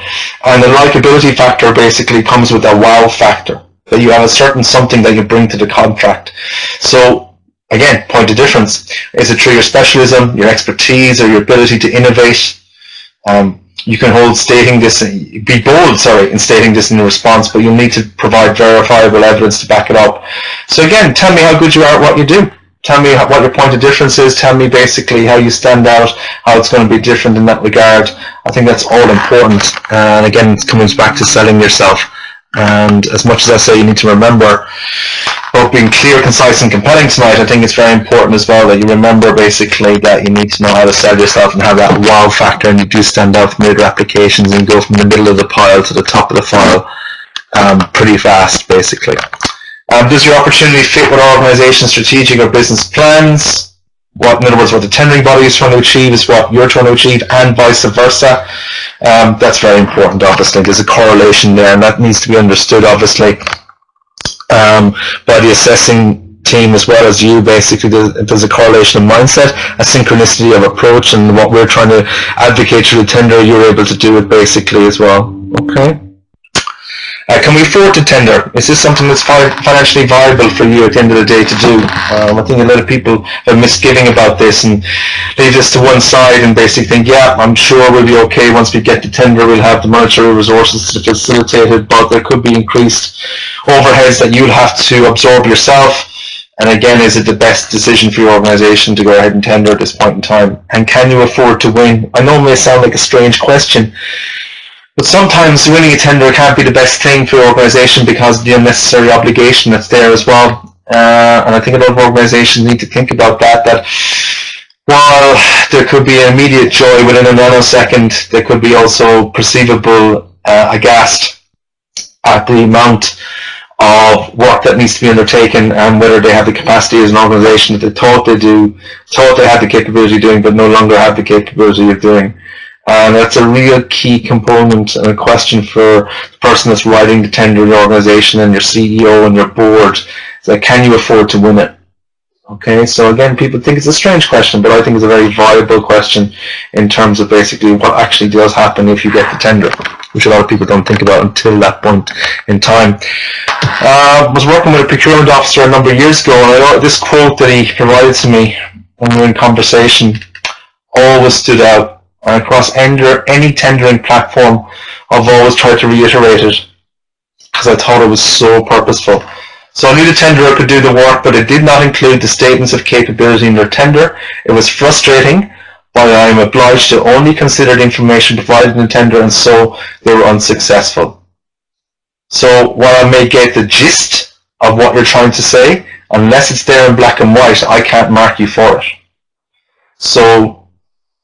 And the likability factor basically comes with a wow factor, that you have a certain something that you bring to the contract. So again, point of difference. Is it through your specialism, your expertise, or your ability to innovate? You can be bold in stating this in the response, but you'll need to provide verifiable evidence to back it up. So again, tell me how good you are at what you do. Tell me what your point of difference is. Tell me basically how you stand out, how it's going to be different in that regard. I think that's all important. And again, it comes back to selling yourself. And as much as I say you need to remember about being clear, concise, and compelling tonight, I think it's very important as well that you remember basically that you need to know how to sell yourself and have that wow factor, and you do stand out from the other applications and go from the middle of the pile to the top of the file pretty fast, basically. Does your opportunity fit with our organization's strategic or business plans? In other words, what the tendering body is trying to achieve is what you're trying to achieve, and vice versa. That's very important, obviously. There's a correlation there, and that needs to be understood, obviously, by the assessing team as well as you. Basically, there's a correlation of mindset, a synchronicity of approach, and what we're trying to advocate through the tender, you're able to do it basically as well. Okay. Can we afford to tender? Is this something that's financially viable for you at the end of the day to do? I think a lot of people have misgiving about this and leave this to one side and basically think, yeah, I'm sure we'll be okay once we get to tender, we'll have the monetary resources to facilitate it, but there could be increased overheads that you'll have to absorb yourself. And again, is it the best decision for your organisation to go ahead and tender at this point in time? And can you afford to win? I know it may sound like a strange question, but sometimes winning a tender can't be the best thing for your organisation because of the unnecessary obligation that's there as well. And I think a lot of organisations need to think about that while there could be immediate joy within a nanosecond, there could be also perceivable aghast at the amount of work that needs to be undertaken and whether they have the capacity as an organisation that they thought they had the capability of doing, but no longer have the capability of doing. And that's a real key component and a question for the person that's writing the tender in your organisation and your CEO and your board. Is that can you afford to win it? Okay, so again, people think it's a strange question, but I think it's a very viable question in terms of basically what actually does happen if you get the tender, which a lot of people don't think about until that point in time. I was working with a procurement officer a number of years ago, and I know this quote that he provided to me when we were in conversation always stood out. And across any tendering platform, I've always tried to reiterate it because I thought it was so purposeful. So I knew the tenderer could do the work, but it did not include the statements of capability in their tender. It was frustrating, but I am obliged to only consider the information provided in the tender, and so they were unsuccessful. So while I may get the gist of what you're trying to say, unless it's there in black and white, I can't mark you for it. So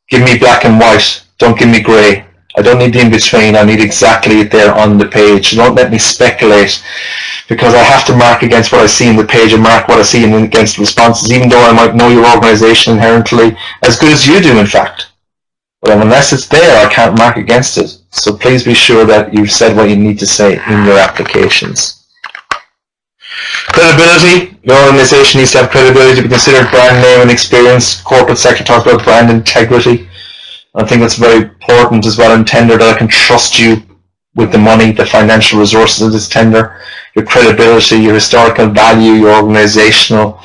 give me black and white, don't give me grey. I don't need the in-between, I need exactly it there on the page. Don't let me speculate, because I have to mark against what I see in the page and mark what I see against the responses, even though I might know your organisation inherently as good as you do, in fact. But unless it's there, I can't mark against it. So please be sure that you've said what you need to say in your applications. Credibility. Your organisation needs to have credibility to be considered brand name and experience. Corporate sector talks about brand integrity. I think that's very important as well in tender, that I can trust you with the money, the financial resources of this tender, your credibility, your historical value, your organisational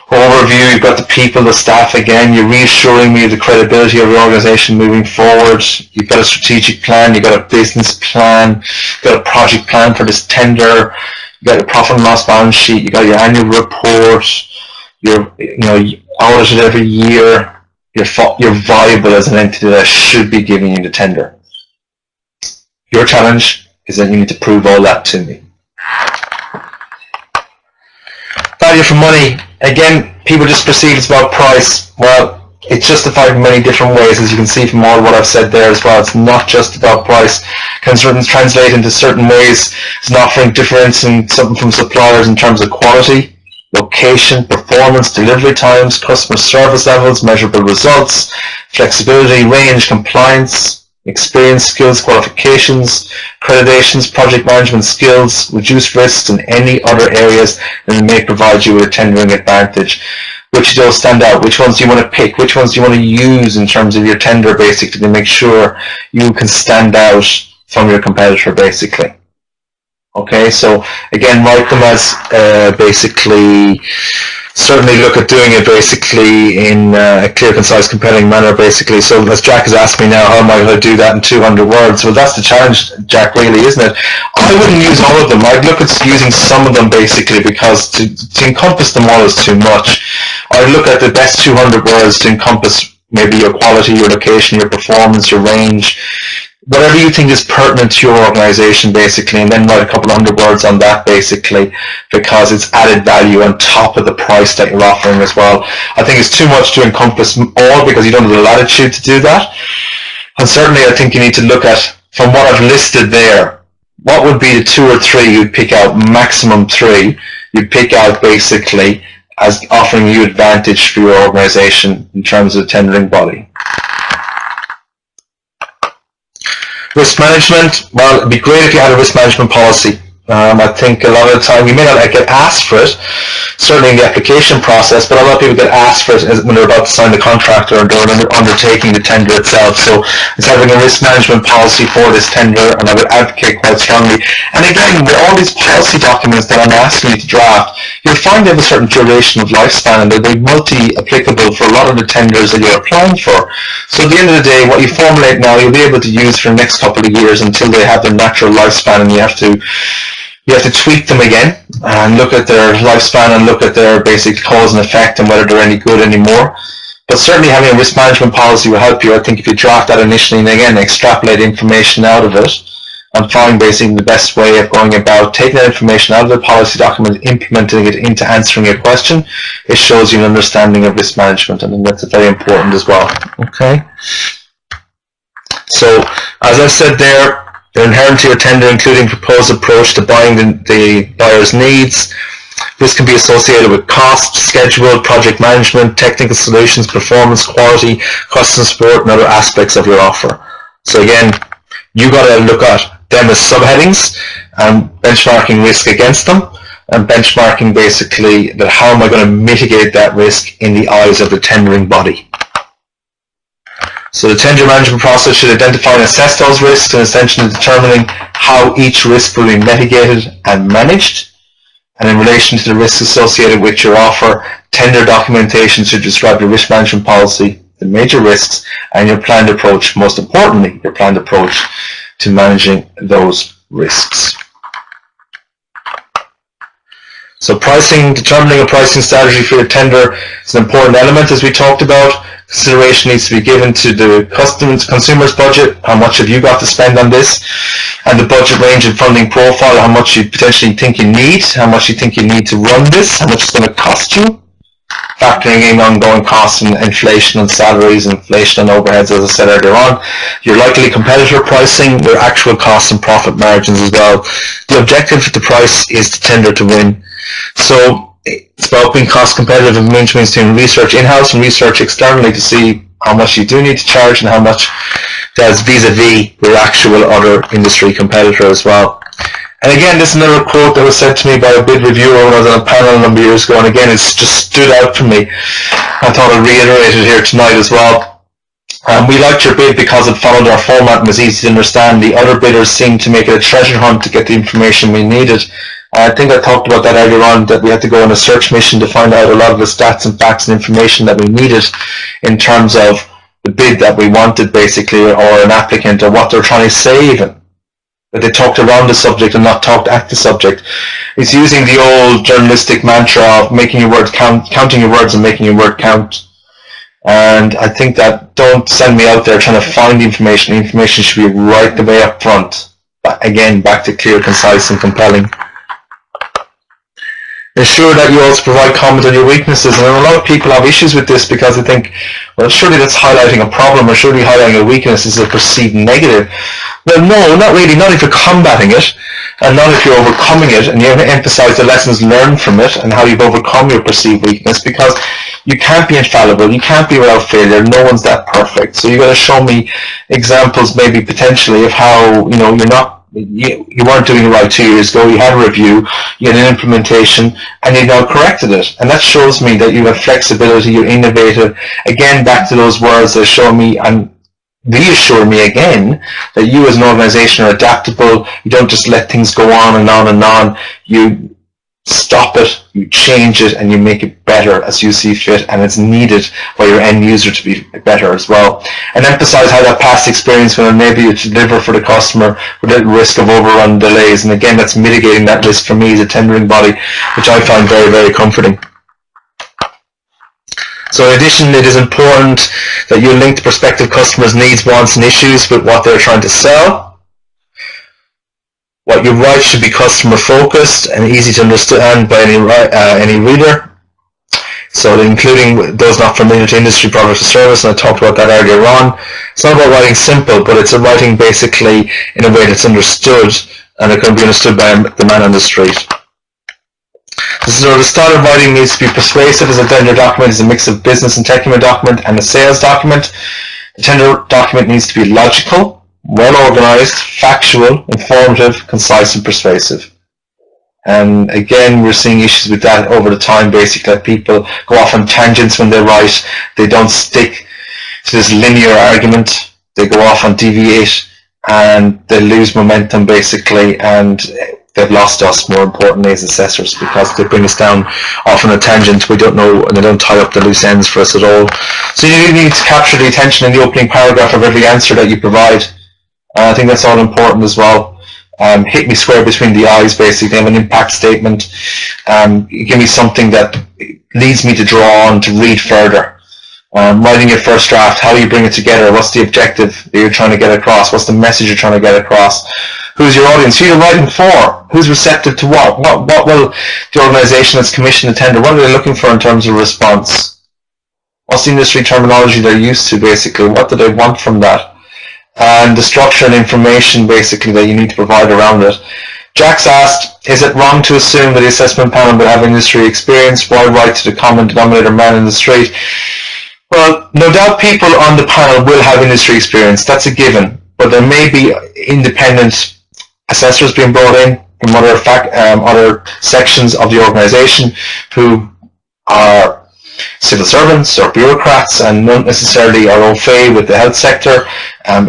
overview. You've got the people, the staff again. You're reassuring me of the credibility of your organisation moving forward. You've got a strategic plan. You've got a business plan. You've got a project plan for this tender. You got your profit and loss balance sheet, you got your annual report, you're audited every year, you're viable as an entity that should be giving you the tender. Your challenge is that you need to prove all that to me. Value for money. Again, people just perceive it's about price. Well, it's justified in many different ways, as you can see from all what I've said there as well. It's not just about price. Can translate into certain ways. It's an offering difference in something from suppliers in terms of quality, location, performance, delivery times, customer service levels, measurable results, flexibility, range, compliance, experience, skills, qualifications, accreditations, project management skills, reduced risks in any other areas that may provide you with a tendering advantage. Which do those stand out? Which ones do you want to pick? Which ones do you want to use in terms of your tender, basically, to make sure you can stand out from your competitor, basically? Okay, so again, write them as basically, certainly look at doing it basically in a clear, concise, compelling manner, basically. So as Jack has asked me now, how am I going to do that in 200 words? Well, that's the challenge, Jack, really, isn't it? I wouldn't use all of them. I'd look at using some of them, basically, because to encompass them all is too much. I'd look at the best 200 words to encompass maybe your quality, your location, your performance, your range, whatever you think is pertinent to your organisation, basically, and then write a couple of hundred words on that, basically, because it's added value on top of the price that you're offering as well. I think it's too much to encompass all because you don't have the latitude to do that. And certainly I think you need to look at, from what I've listed there, what would be the 2 or 3 you'd pick out, maximum 3, you'd pick out basically as offering you advantage for your organisation in terms of the tendering body. Risk management, well, it'd be great if you had a risk management policy. I think a lot of the time you may not get asked for it, certainly in the application process, but a lot of people get asked for it when they're about to sign the contract or they're undertaking the tender itself. So it's having a risk management policy for this tender, and I would advocate quite strongly. And again, with all these policy documents that I'm asking you to draft, you'll find they have a certain duration of lifespan, and they're multi-applicable for a lot of the tenders that you're applying for. So at the end of the day, what you formulate now, you'll be able to use for the next couple of years until they have their natural lifespan, and you have to tweak them again and look at their lifespan and look at their basic cause and effect and whether they're any good anymore. But certainly having a risk management policy will help you. I think if you draft that initially and again extrapolate information out of it and find basically the best way of going about taking that information out of the policy document, implementing it into answering a question, it shows you an understanding of risk management, and that's very important as well. Okay. So as I said there, the inherent to your tender, including proposed approach to buying the buyer's needs. This can be associated with cost, schedule, project management, technical solutions, performance, quality, customer support, and other aspects of your offer. So again, you got to look at them as subheadings and benchmarking risk against them, and benchmarking basically that how am I going to mitigate that risk in the eyes of the tendering body. So the tender management process should identify and assess those risks and essentially determining how each risk will be mitigated and managed. And in relation to the risks associated with your offer, tender documentation should describe your risk management policy, the major risks, and your planned approach, most importantly, your planned approach to managing those risks. So pricing, determining a pricing strategy for your tender is an important element, as we talked about. Consideration needs to be given to the consumer's budget, how much have you got to spend on this, and the budget range and funding profile, how much you potentially think you need, how much you think you need to run this, how much it's going to cost you, factoring in ongoing costs and inflation on salaries, inflation on overheads, as I said earlier on, your likely competitor pricing, your actual costs and profit margins as well. The objective of the price is to tender to win. So it's about being cost competitive, and means doing research in-house and research externally to see how much you do need to charge and how much does vis-a-vis your actual other industry competitor as well. And again, this is another quote that was said to me by a bid reviewer when I was on a panel a number of years ago, and again, it's just stood out for me. I thought I'd reiterate it here tonight as well. We liked your bid because it followed our format and was easy to understand. The other bidders seemed to make it a treasure hunt to get the information we needed. I think I talked about that earlier on, that we had to go on a search mission to find out a lot of the stats and facts and information that we needed in terms of the bid that we wanted, basically, or an applicant, or what they're trying to say even. That they talked around the subject and not talked at the subject. It's using the old journalistic mantra of making your words count, counting your words and making your word count. And I think that don't send me out there trying to find the information. The information should be right the way up front. But again, back to clear, concise, and compelling. Ensure that you also provide comment on your weaknesses, and a lot of people have issues with this because they think, well, surely that's highlighting a problem, or surely highlighting a weakness is a perceived negative. Well, no, not really, not if you're combating it, and not if you're overcoming it, and you emphasize the lessons learned from it and how you've overcome your perceived weakness, because you can't be infallible, you can't be without failure, no one's that perfect. So you've got to show me examples maybe potentially of how, you know, you weren't doing it right 2 years ago, you had a review, you had an implementation, and you now corrected it. And that shows me that you have flexibility, you're innovative. Again, back to those words that show me and reassure me again that you as an organization are adaptable. You don't just let things go on and on and on. You stop it, you change it, and you make it better as you see fit, and it's needed by your end user to be better as well. And emphasize how that past experience will enable you to deliver for the customer without risk of overrun delays. And again, that's mitigating that risk for me as a tendering body, which I find very, very comforting. So in addition, it is important that you link the prospective customer's needs, wants, and issues with what they're trying to sell. What you write should be customer focused and easy to understand by any reader. So including those not familiar to industry, product, or service, and I talked about that earlier on. It's not about writing simple, but it's a writing basically in a way that's understood, and it can be understood by the man on the street. So the style of writing needs to be persuasive, as a tender document is a mix of business and technical document and a sales document. The tender document needs to be logical, well organized, factual, informative, concise, and persuasive. And again, we're seeing issues with that over the time, basically, that people go off on tangents when they write. They don't stick to this linear argument. They go off and deviate, and they lose momentum, basically, and they've lost us, more importantly, as assessors, because they bring us down off on a tangent we don't know, and they don't tie up the loose ends for us at all. So you need to capture the attention in the opening paragraph of every answer that you provide. I think that's all important as well. Hit me square between the eyes, basically. Have an impact statement. Give me something that leads me to draw on, to read further. Writing your first draft, how do you bring it together? What's the objective that you're trying to get across? What's the message you're trying to get across? Who's your audience? Who are you writing for? Who's receptive to what? What will the organisation that's commissioned the tender, what are they looking for in terms of response? What's the industry terminology they're used to, basically? What do they want from that? And the structure and information, basically, that you need to provide around it. Jack's asked, is it wrong to assume that the assessment panel will have industry experience? Why write to the common denominator man in the street? Well, no doubt people on the panel will have industry experience. That's a given. But there may be independent assessors being brought in from other sections of the organisation who are civil servants or bureaucrats and not necessarily are au fait with the health sector.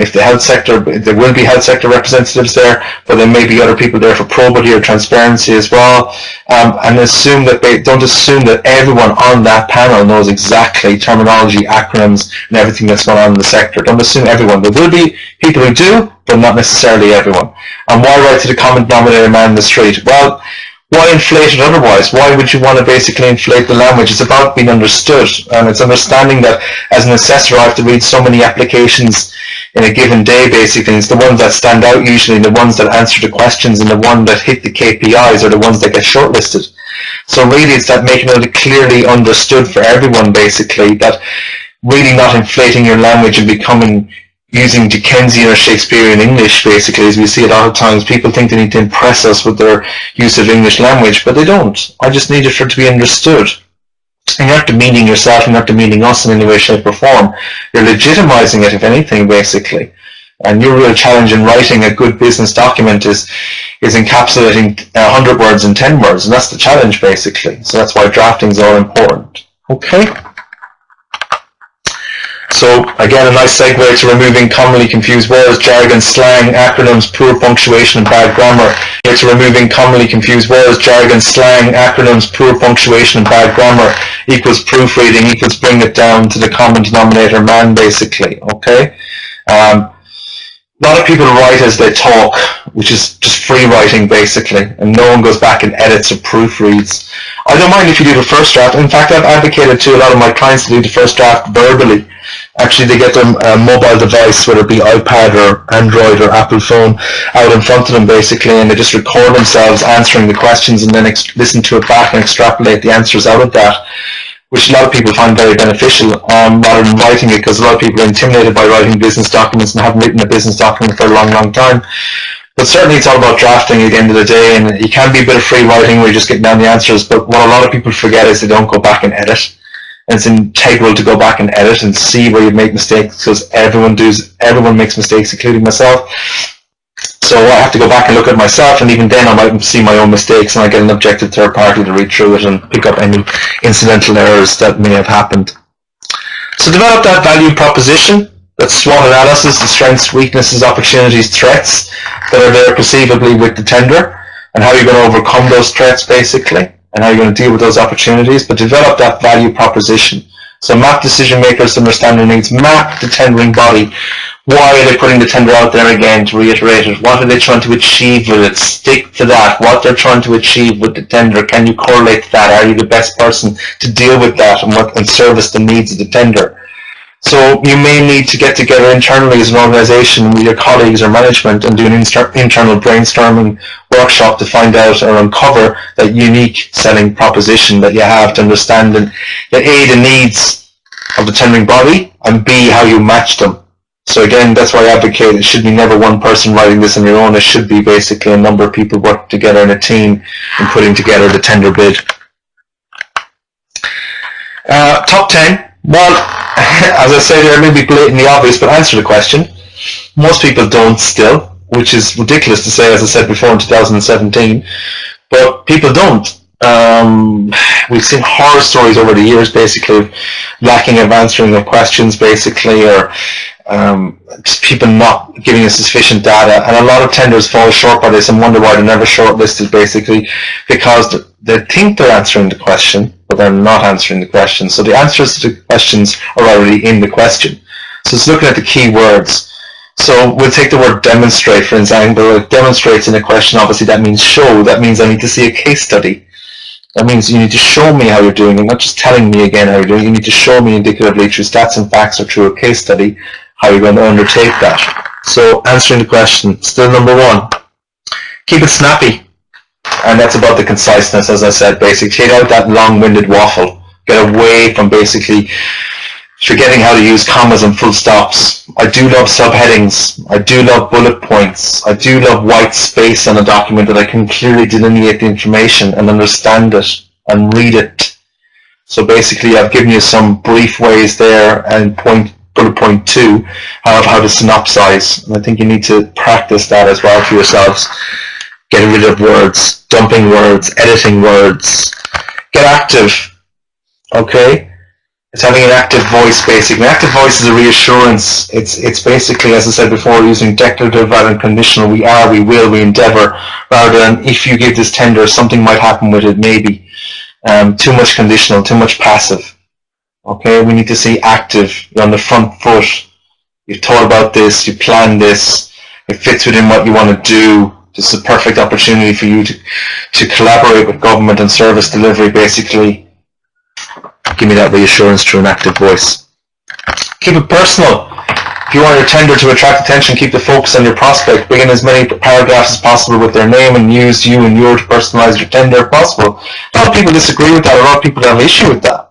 If the health sector, there will be health sector representatives there, but there may be other people there for probity or transparency as well. And don't assume that everyone on that panel knows exactly terminology, acronyms, and everything that's going on in the sector. Don't assume everyone. There will be people who do, but not necessarily everyone. And why write to the common denominator man in the street? Well, why inflate it otherwise? Why would you want to basically inflate the language? It's about being understood, and it's understanding that as an assessor I have to read so many applications in a given day, basically. It's the ones that stand out usually, the ones that answer the questions, and the ones that hit the KPIs are the ones that get shortlisted. So really it's that making it clearly understood for everyone, basically, that really not inflating your language and using Dickensian or Shakespearean English, basically, as we see a lot of times. People think they need to impress us with their use of English language, but they don't. I just need it for it to be understood. And you're not demeaning yourself, you're not demeaning us in any way, shape or form. You're legitimizing it, if anything, basically. And your real challenge in writing a good business document is encapsulating 100 words in 10 words, and that's the challenge, basically. So that's why drafting is all important. Okay? So again, a nice segue to removing commonly confused words, jargon, slang, acronyms, poor punctuation, and bad grammar. To removing commonly confused words, jargon, slang, acronyms, poor punctuation, and bad grammar equals proofreading, equals bring it down to the common denominator man, basically. Okay. A lot of people write as they talk, which is just free writing, basically, and no one goes back and edits or proofreads. I don't mind if you do the first draft. In fact, I've advocated to a lot of my clients to do the first draft verbally. Actually, they get their mobile device, whether it be iPad or Android or Apple phone, out in front of them, basically, and they just record themselves answering the questions and then listen to it back and extrapolate the answers out of that, which a lot of people find very beneficial, rather than writing it, because a lot of people are intimidated by writing business documents and haven't written a business document for a long, long time. But certainly it's all about drafting at the end of the day, and it can be a bit of free writing where you're just getting down the answers, but what a lot of people forget is they don't go back and edit. And it's integral to go back and edit and see where you make mistakes, because everyone makes mistakes, including myself. So I have to go back and look at myself, and even then I might see my own mistakes, and I get an objective third party to read through it and pick up any incidental errors that may have happened. So develop that value proposition, that SWOT analysis, the strengths, weaknesses, opportunities, threats that are there perceivably with the tender, and how you're going to overcome those threats, basically, and how you're going to deal with those opportunities. But develop that value proposition. So map decision makers to understand their needs, map the tendering body. Why are they putting the tender out there again, to reiterate it? What are they trying to achieve with it? Stick to that. What they're trying to achieve with the tender. Can you correlate to that? Are you the best person to deal with that and service the needs of the tender? So you may need to get together internally as an organisation with your colleagues or management and do an internal brainstorming workshop to find out or uncover that unique selling proposition that you have to understand and that A, the needs of the tendering body, and B, how you match them. So again, that's why I advocate it should be never one person writing this on your own. It should be basically a number of people working together in a team and putting together the tender bid. Top 10. Well, as I said, it may be blatantly obvious, but answer the question. Most people don't still, which is ridiculous to say, as I said before, in 2017. but people don't. We've seen horror stories over the years, basically, of lacking of answering the questions, basically, or just people not giving us sufficient data. And a lot of tenders fall short by this and wonder why they're never shortlisted, basically, because they think they're answering the question, but they're not answering the question. So the answers to the questions are already in the question. So it's looking at the key words. So we'll take the word demonstrate, for example. It demonstrates in a question, obviously that means show. That means I need to see a case study. That means you need to show me how you're doing it, not just telling me again how you're doing it. You need to show me indicatively through stats and facts or through a case study how you're going to undertake that. So answering the question, still number one. Keep it snappy. And that's about the conciseness, as I said, basically. Take out that long-winded waffle. Get away from basically forgetting how to use commas and full stops. I do love subheadings. I do love bullet points. I do love white space on a document that I can clearly delineate the information and understand it and read it. So basically I've given you some brief ways there and bullet point 2 of how to synopsize. And I think you need to practice that as well for yourselves. Getting rid of words, dumping words, editing words. Get active. Okay? It's having an active voice, basically. An active voice is a reassurance. It's basically, as I said before, using declarative rather than conditional. We are, we will, we endeavour, rather than if you give this tender, something might happen with it, maybe. Too much conditional, too much passive. Okay, we need to see active. You're on the front foot. You've thought about this, you planned this, it fits within what you want to do. This is a perfect opportunity for you to collaborate with government and service delivery, basically. Give me that reassurance through an active voice. Keep it personal. If you want your tender to attract attention, keep the focus on your prospect. Bring in as many paragraphs as possible with their name and use you and your to personalize your tender if possible. A lot of people disagree with that. A lot of people have an issue with that.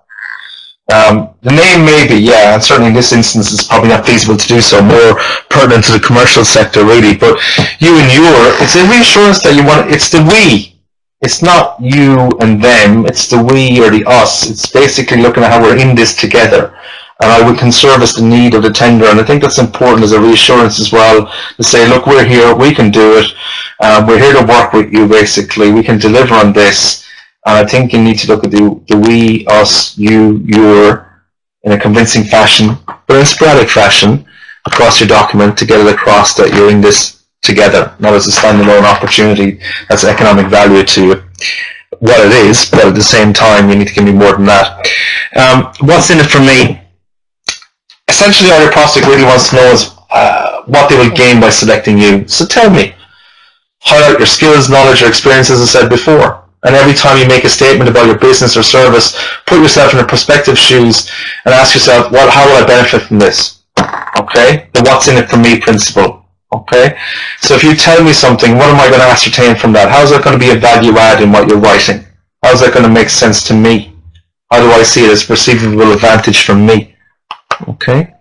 The name maybe, yeah, and certainly in this instance it's probably not feasible to do so, more pertinent to the commercial sector really, but you and your, it's a reassurance that you want, it's the we. It's not you and them, it's the we or the us. It's basically looking at how we're in this together. And I would conservice the need of the tender, and I think that's important as a reassurance as well, to say, look, we're here, we can do it, we're here to work with you basically, we can deliver on this. And I think you need to look at the we, us, you, your, in a convincing fashion, but in sporadic fashion, across your document to get it across that you're in this together, not as a standalone opportunity that's economic value to what it is, but at the same time you need to give me more than that. What's in it for me? Essentially all your prospect really wants to know is what they will gain by selecting you. So tell me. Highlight your skills, knowledge, or experience, as I said before. And every time you make a statement about your business or service, put yourself in a prospective shoes and ask yourself, how will I benefit from this? Okay? The what's in it for me principle. Okay? So if you tell me something, what am I going to ascertain from that? How is that going to be a value add in what you're writing? How is that going to make sense to me? How do I see it as perceivable advantage from me? Okay?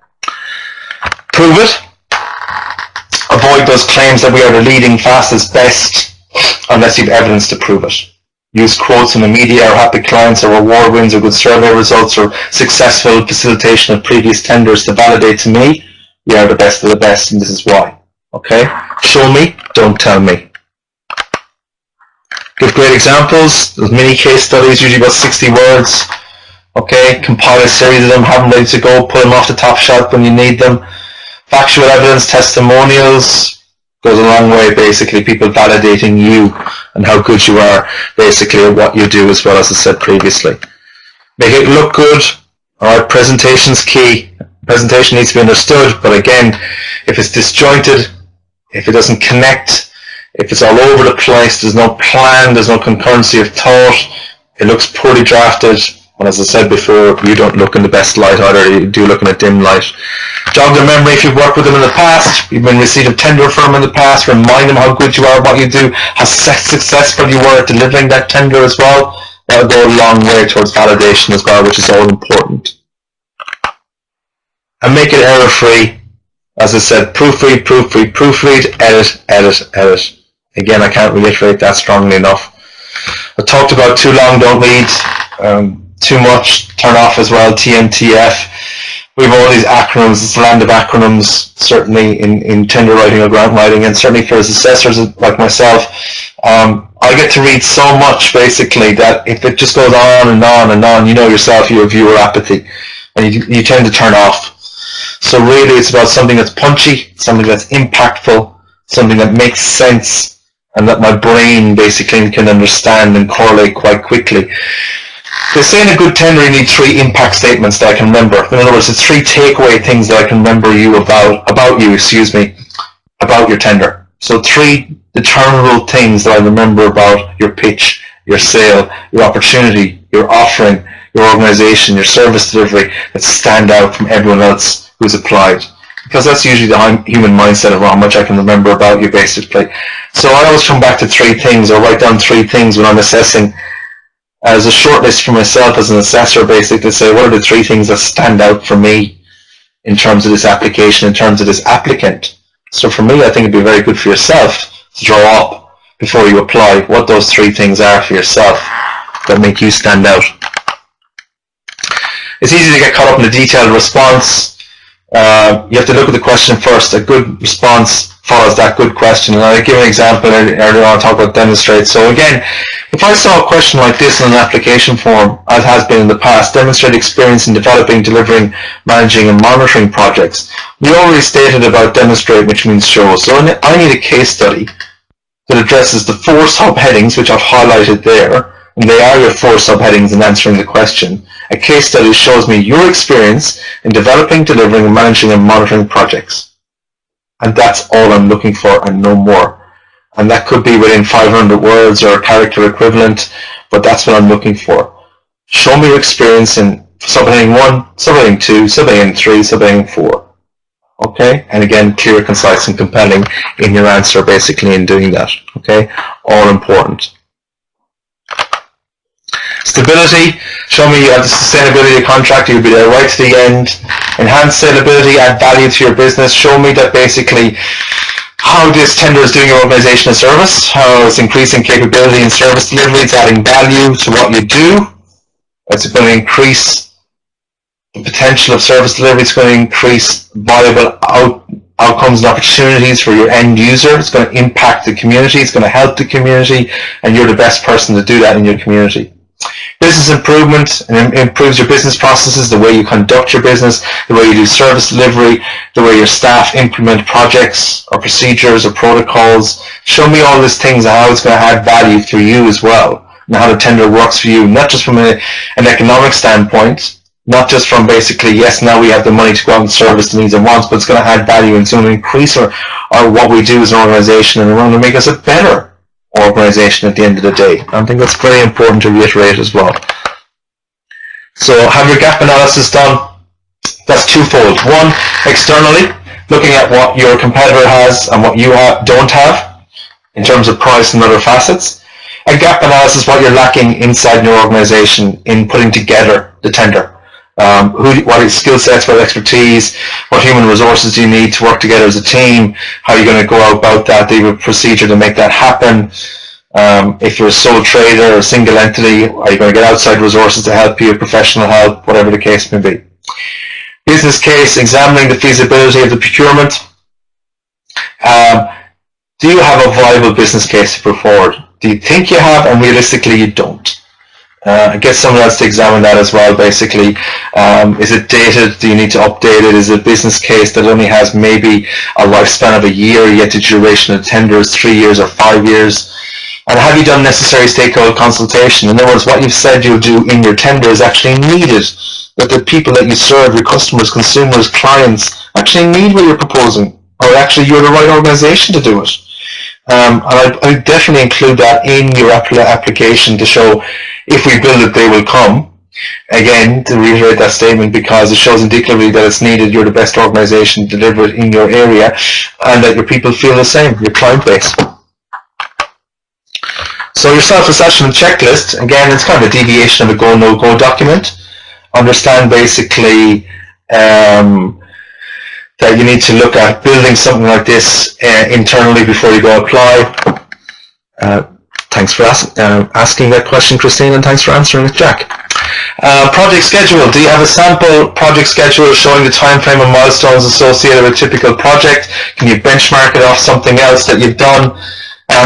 Prove it. Avoid those claims that we are the leading, fastest, best, unless you've evidence to prove it. Use quotes in the media or happy clients or award wins or good survey results or successful facilitation of previous tenders to validate to me, we are the best of the best and this is why. Okay? Show me, don't tell me. Give great examples. There's mini case studies, usually about 60 words. Okay? Compile a series of them, have them ready to go, pull them off the top shelf when you need them. Factual evidence, testimonials, goes a long way, basically, people validating you and how good you are, basically, at what you do, as well as I said previously. Make it look good. Alright, presentation's key. Presentation needs to be understood, but again, if it's disjointed, if it doesn't connect, if it's all over the place, there's no plan, there's no concurrency of thought, it looks poorly drafted, and as I said before, you don't look in the best light either, you do look in a dim light. Jog their memory if you've worked with them in the past, you've been received a tender firm in the past, remind them how good you are, what you do, how successful you were at delivering that tender as well. That'll go a long way towards validation as well, which is all important. And make it error-free. As I said, proofread, proofread, proofread, edit, edit, edit. Again, I can't reiterate that strongly enough. I talked about too long, don't read. Too much, turn off as well, TMTF. we have all these acronyms. It's a land of acronyms, certainly in tender writing or grant writing, and certainly for as assessors like myself. I get to read so much, basically, that if it just goes on and on and on, you know yourself, you have viewer apathy, and you tend to turn off. So really, it's about something that's punchy, something that's impactful, something that makes sense, and that my brain basically can understand and correlate quite quickly. They say in a good tender you need 3 impact statements that I can remember. In other words, it's 3 takeaway things that I can remember about your tender. So 3 determinable things that I remember about your pitch, your sale, your opportunity, your offering, your organization, your service delivery that stand out from everyone else who's applied. Because that's usually the human mindset of how much I can remember about you, basically. So I always come back to 3 things, or write down 3 things when I'm assessing, as a short list for myself as an assessor, basically, to say what are the 3 things that stand out for me in terms of this application, in terms of this applicant. So for me, I think it'd be very good for yourself to draw up before you apply what those 3 things are for yourself that make you stand out. It's easy to get caught up in a detailed response. You have to look at the question first. A good response follows that good question. And I'll give an example earlier on, talk about demonstrate. So again, if I saw a question like this in an application form, as has been in the past, demonstrate experience in developing, delivering, managing and monitoring projects. We already stated about demonstrate, which means show. So I need a case study that addresses the 4 subheadings, which I've highlighted there, and they are your 4 subheadings in answering the question. A case study shows me your experience in developing, delivering, managing and monitoring projects. And that's all I'm looking for and no more. And that could be within 500 words or a character equivalent, but that's what I'm looking for. Show me your experience in subheading 1, subheading 2, subheading 3, subheading 4. Okay? And again, clear, concise and compelling in your answer, basically, in doing that. Okay? All important. Stability, show me you have the sustainability of the contract, you'll be there right to the end. Enhance saleability, add value to your business, show me that basically how this tender is doing your organization a service, how it's increasing capability in service delivery, it's adding value to what you do, it's going to increase the potential of service delivery, it's going to increase viable outcomes and opportunities for your end user, it's going to impact the community, it's going to help the community, and you're the best person to do that in your community. Business improvement, and improves your business processes, the way you conduct your business, the way you do service delivery, the way your staff implement projects or procedures or protocols. Show me all these things and how it's going to add value for you as well, and how the tender works for you, not just from an economic standpoint, not just from basically, yes, now we have the money to go out and service the needs and wants, but it's going to add value and it's going to increase our what we do as an organization, and it's going to make us a better organization at the end of the day. I think that's very important to reiterate as well. So have your gap analysis done. That's twofold. One, externally, looking at what your competitor has and what you don't have in terms of price and other facets. A gap analysis, what you're lacking inside your organization in putting together the tender. What skill sets, what expertise, what human resources do you need to work together as a team, how are you going to go about that, do you have a procedure to make that happen, if you're a sole trader or a single entity, are you going to get outside resources to help you, professional help, whatever the case may be. Business case, examining the feasibility of the procurement. Do you have a viable business case to put forward? Do you think you have, and realistically you don't? Get someone else to examine that as well, basically. Is it dated? Do you need to update it? Is it a business case that only has maybe a lifespan of a year, yet the duration of the tender is 3 years or 5 years? And have you done necessary stakeholder consultation? In other words, what you've said you'll do in your tender is actually needed, that the people that you serve, your customers, consumers, clients, actually need what you're proposing, or actually you're the right organization to do it. And I definitely include that in your application to show if we build it, they will come. Again, to reiterate that statement, because it shows indicatively that it's needed, you're the best organization to deliver it in your area, and that your people feel the same, your client base. So your self-assessment checklist, again, it's kind of a deviation of a go, no-go document. Understand basically that you need to look at building something like this internally before you go apply. Thanks for asking that question, Christine, and thanks for answering it, Jack. Project schedule. Do you have a sample project schedule showing the time frame and milestones associated with a typical project? Can you benchmark it off something else that you've done?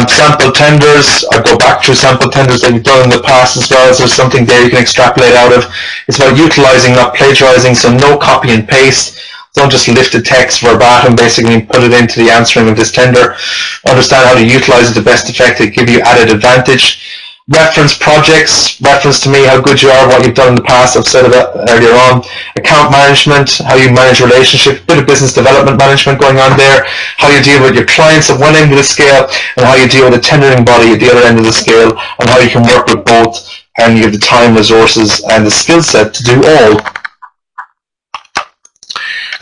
Sample tenders, or go back through sample tenders that you've done in the past as well. Is there something there you can extrapolate out of? It's about utilizing, not plagiarizing, so no copy and paste. Don't just lift the text verbatim basically and put it into the answering of this tender. Understand how to utilize it to best effect to give you added advantage. Reference projects, reference to me how good you are, what you've done in the past. I've said that earlier on. Account management, how you manage relationships, a bit of business development management going on there. How you deal with your clients at one end of the scale and how you deal with a tendering body at the other end of the scale, and how you can work with both, and you have the time, resources and the skill set to do all.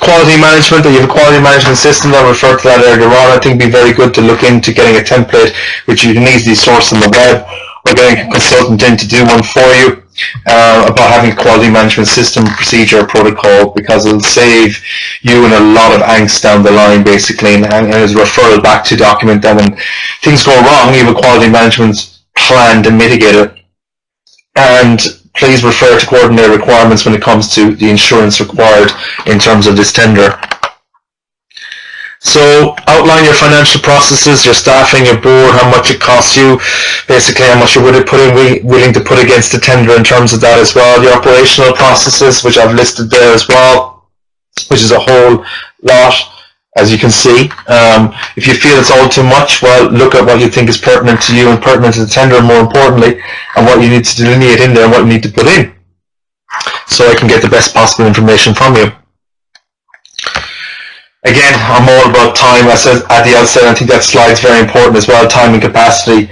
Quality management, that you have a quality management system. I referred to that earlier on. I think it'd be very good to look into getting a template which you can easily source on the web, or getting a consultant in to do one for you, about having a quality management system, procedure, protocol, because it'll save you in a lot of angst down the line basically, and as a referral back to document that when things go wrong, you have a quality management plan to mitigate it. And please refer to COORDINARE requirements when it comes to the insurance required in terms of this tender. So outline your financial processes, your staffing, your board, how much it costs you, basically how much you're willing to put against the tender in terms of that as well. Your operational processes, which I've listed there as well, which is a whole lot, as you can see. If you feel it's all too much, well, look at what you think is pertinent to you and pertinent to the tender, more importantly, and what you need to delineate in there and what you need to put in, so I can get the best possible information from you. Again, I'm all about time. I said at the outset, I think that slide's very important as well, time and capacity.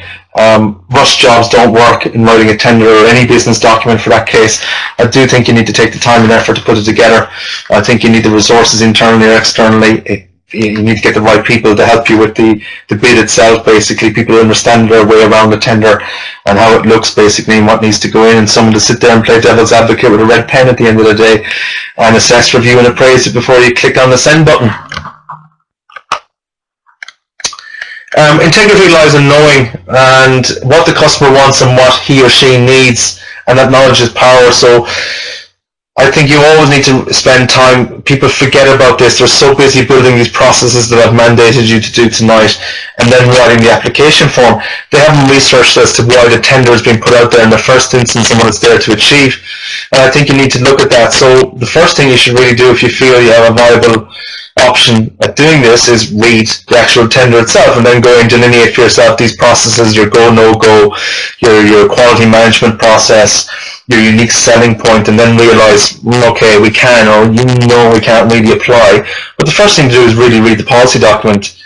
Rush jobs don't work in writing a tender or any business document for that case. I do think you need to take the time and effort to put it together. I think you need the resources internally or externally. You need to get the right people to help you with the bid itself, basically, people who understand their way around the tender and how it looks, basically, and what needs to go in, and someone to sit there and play devil's advocate with a red pen at the end of the day and assess, review and appraise it before you click on the send button. Integrity lies in knowing and what the customer wants and what he or she needs, and that knowledge is power. So I think you always need to spend time. People forget about this. They're so busy building these processes that I've mandated you to do tonight, and then writing the application form. They haven't researched as to why the tender has been put out there in the first instance and what it's there to achieve. And I think you need to look at that. So the first thing you should really do if you feel you have a viable option at doing this is read the actual tender itself, and then go and delineate for yourself these processes, your go, no-go, your quality management process, your unique selling point, and then realize, okay, we can, or we can't really apply. But the first thing to do is really read the policy document.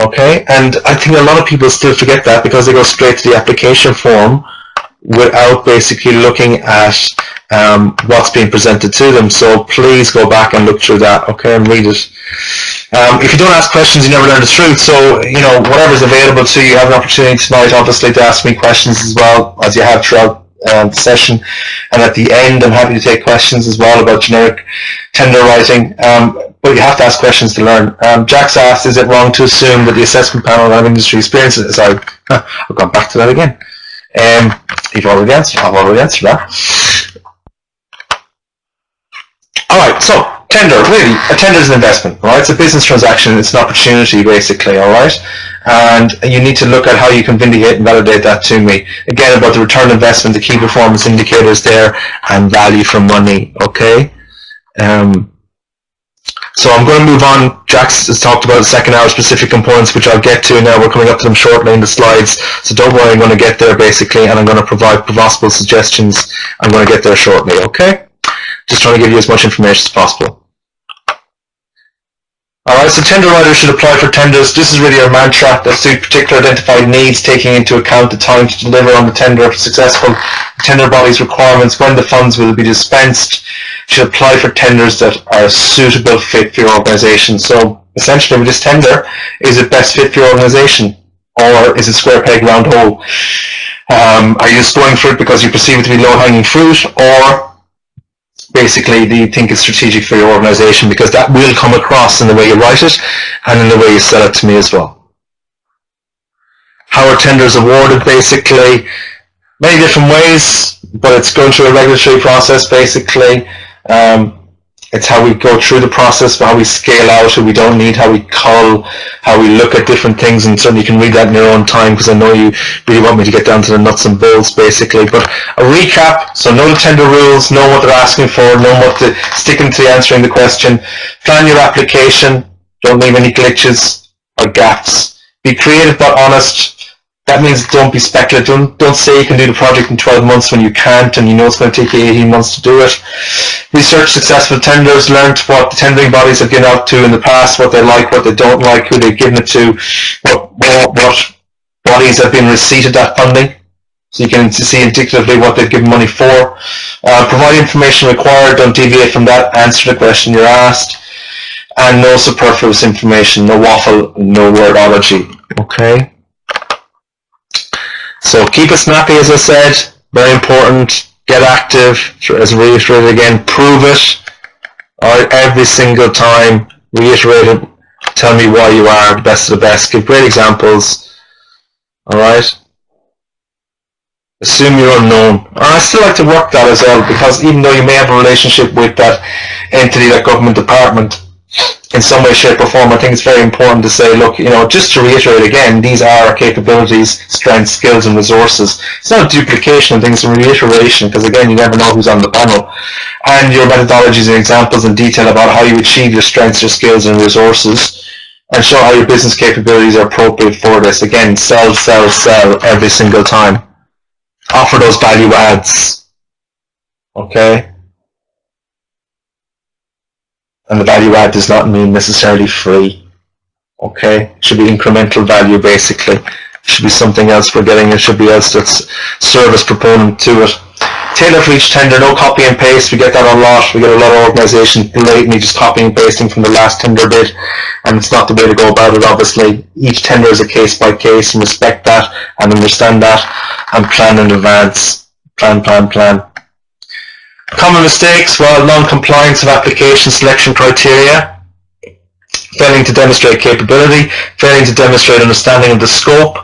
Okay, and I think a lot of people still forget that because they go straight to the application form without basically looking at what's being presented to them. So please go back and look through that, okay, and read it. If you don't ask questions, you never learn the truth. So, whatever's available to you, you have an opportunity tonight, obviously, to ask me questions as well, as you have throughout the session. And at the end, I'm happy to take questions as well about generic tender writing. But you have to ask questions to learn. Jack's asked, is it wrong to assume that the assessment panel have industry experience? Sorry, I've gone back to that again. I've already answered that. Alright, so tender, really, a tender is an investment, right? It's a business transaction, it's an opportunity basically, alright? And you need to look at how you can vindicate and validate that to me. Again, about the return on investment, the key performance indicators there, and value for money, okay? So I'm going to move on. Jax has talked about the second hour specific components, which I'll get to now. We're coming up to them shortly in the slides, so don't worry, I'm going to get there basically, and I'm going to provide possible suggestions. I'm going to get there shortly, okay? Just trying to give you as much information as possible. Alright, so tender writers should apply for tenders. This is really our mantra, that suit particular identified needs, taking into account the time to deliver on the tender if successful, the tender body's requirements, when the funds will be dispensed. Should apply for tenders that are a suitable fit for your organisation. So essentially with this tender, is it best fit for your organisation, or is it square peg round hole? Are you just going for it because you perceive it to be low-hanging fruit, or basically do you think it's strategic for your organisation? Because that will come across in the way you write it and in the way you sell it to me as well. How are tenders awarded? Basically, many different ways. but it's going through a regulatory process basically. It's how we go through the process, how we scale out, who we don't need, how we cull, how we look at different things, and certainly you can read that in your own time because I know you really want me to get down to the nuts and bolts basically. But a recap, so know the tender rules, know what they're asking for, know what to sticking to answering the question, plan your application, don't leave any glitches or gaps, be creative but honest. That means don't be speculative. Don't say you can do the project in 12 months when you can't and you know it's going to take you 18 months to do it. Research successful tenders, learn what the tendering bodies have given out to in the past, what they like, what they don't like, who they've given it to, what bodies have been receipted that funding. So you can see indicatively what they've given money for. Provide information required, don't deviate from that, answer the question you're asked. And no superfluous information, no waffle, no wordology. Okay? So keep it snappy, as I said, very important. Get active, as reiterated again, prove it. Alright, every single time, reiterate it. Tell me why you are the best of the best. Give great examples. Alright? Assume you're unknown. And I still like to work that as well, because even though you may have a relationship with that entity, that government department, in some way, shape or form, I think it's very important to say, look, you know, just to reiterate again, these are our capabilities, strengths, skills and resources. It's not a duplication of things, it's a reiteration, because again, you never know who's on the panel. And your methodologies and examples in detail about how you achieve your strengths, your skills and resources, and show how your business capabilities are appropriate for this. Again, sell, sell, sell every single time. Offer those value adds. Okay? And the value add does not mean necessarily free. Okay? It should be incremental value basically. It should be something else we're getting. It should be else that's service proponent to it. Tailor for each tender, no copy and paste. We get that a lot. We get a lot of organizations blatantly just copying and pasting from the last tender bid, and it's not the way to go about it, obviously. Each tender is a case by case, and respect that and understand that and plan in advance. Plan, plan, plan. Common mistakes, well, non-compliance of application selection criteria, failing to demonstrate capability, failing to demonstrate understanding of the scope,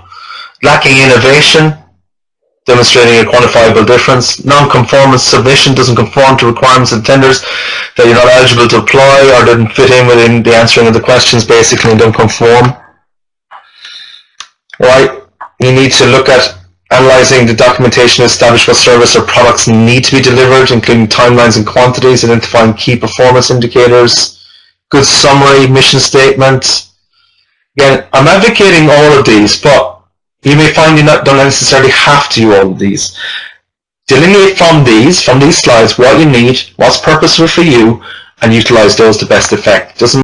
lacking innovation, demonstrating a quantifiable difference, non-conformance submission, doesn't conform to requirements of tenders, that you're not eligible to apply or didn't fit in within the answering of the questions basically and don't conform. Right, you need to look at analyzing the documentation to establish what service or products need to be delivered, including timelines and quantities, identifying key performance indicators, good summary, mission statement. Again, I'm advocating all of these, but you may find you don't necessarily have to do all of these. Delineate from these slides what you need, what's purposeful for you, and utilize those to best effect. Doesn't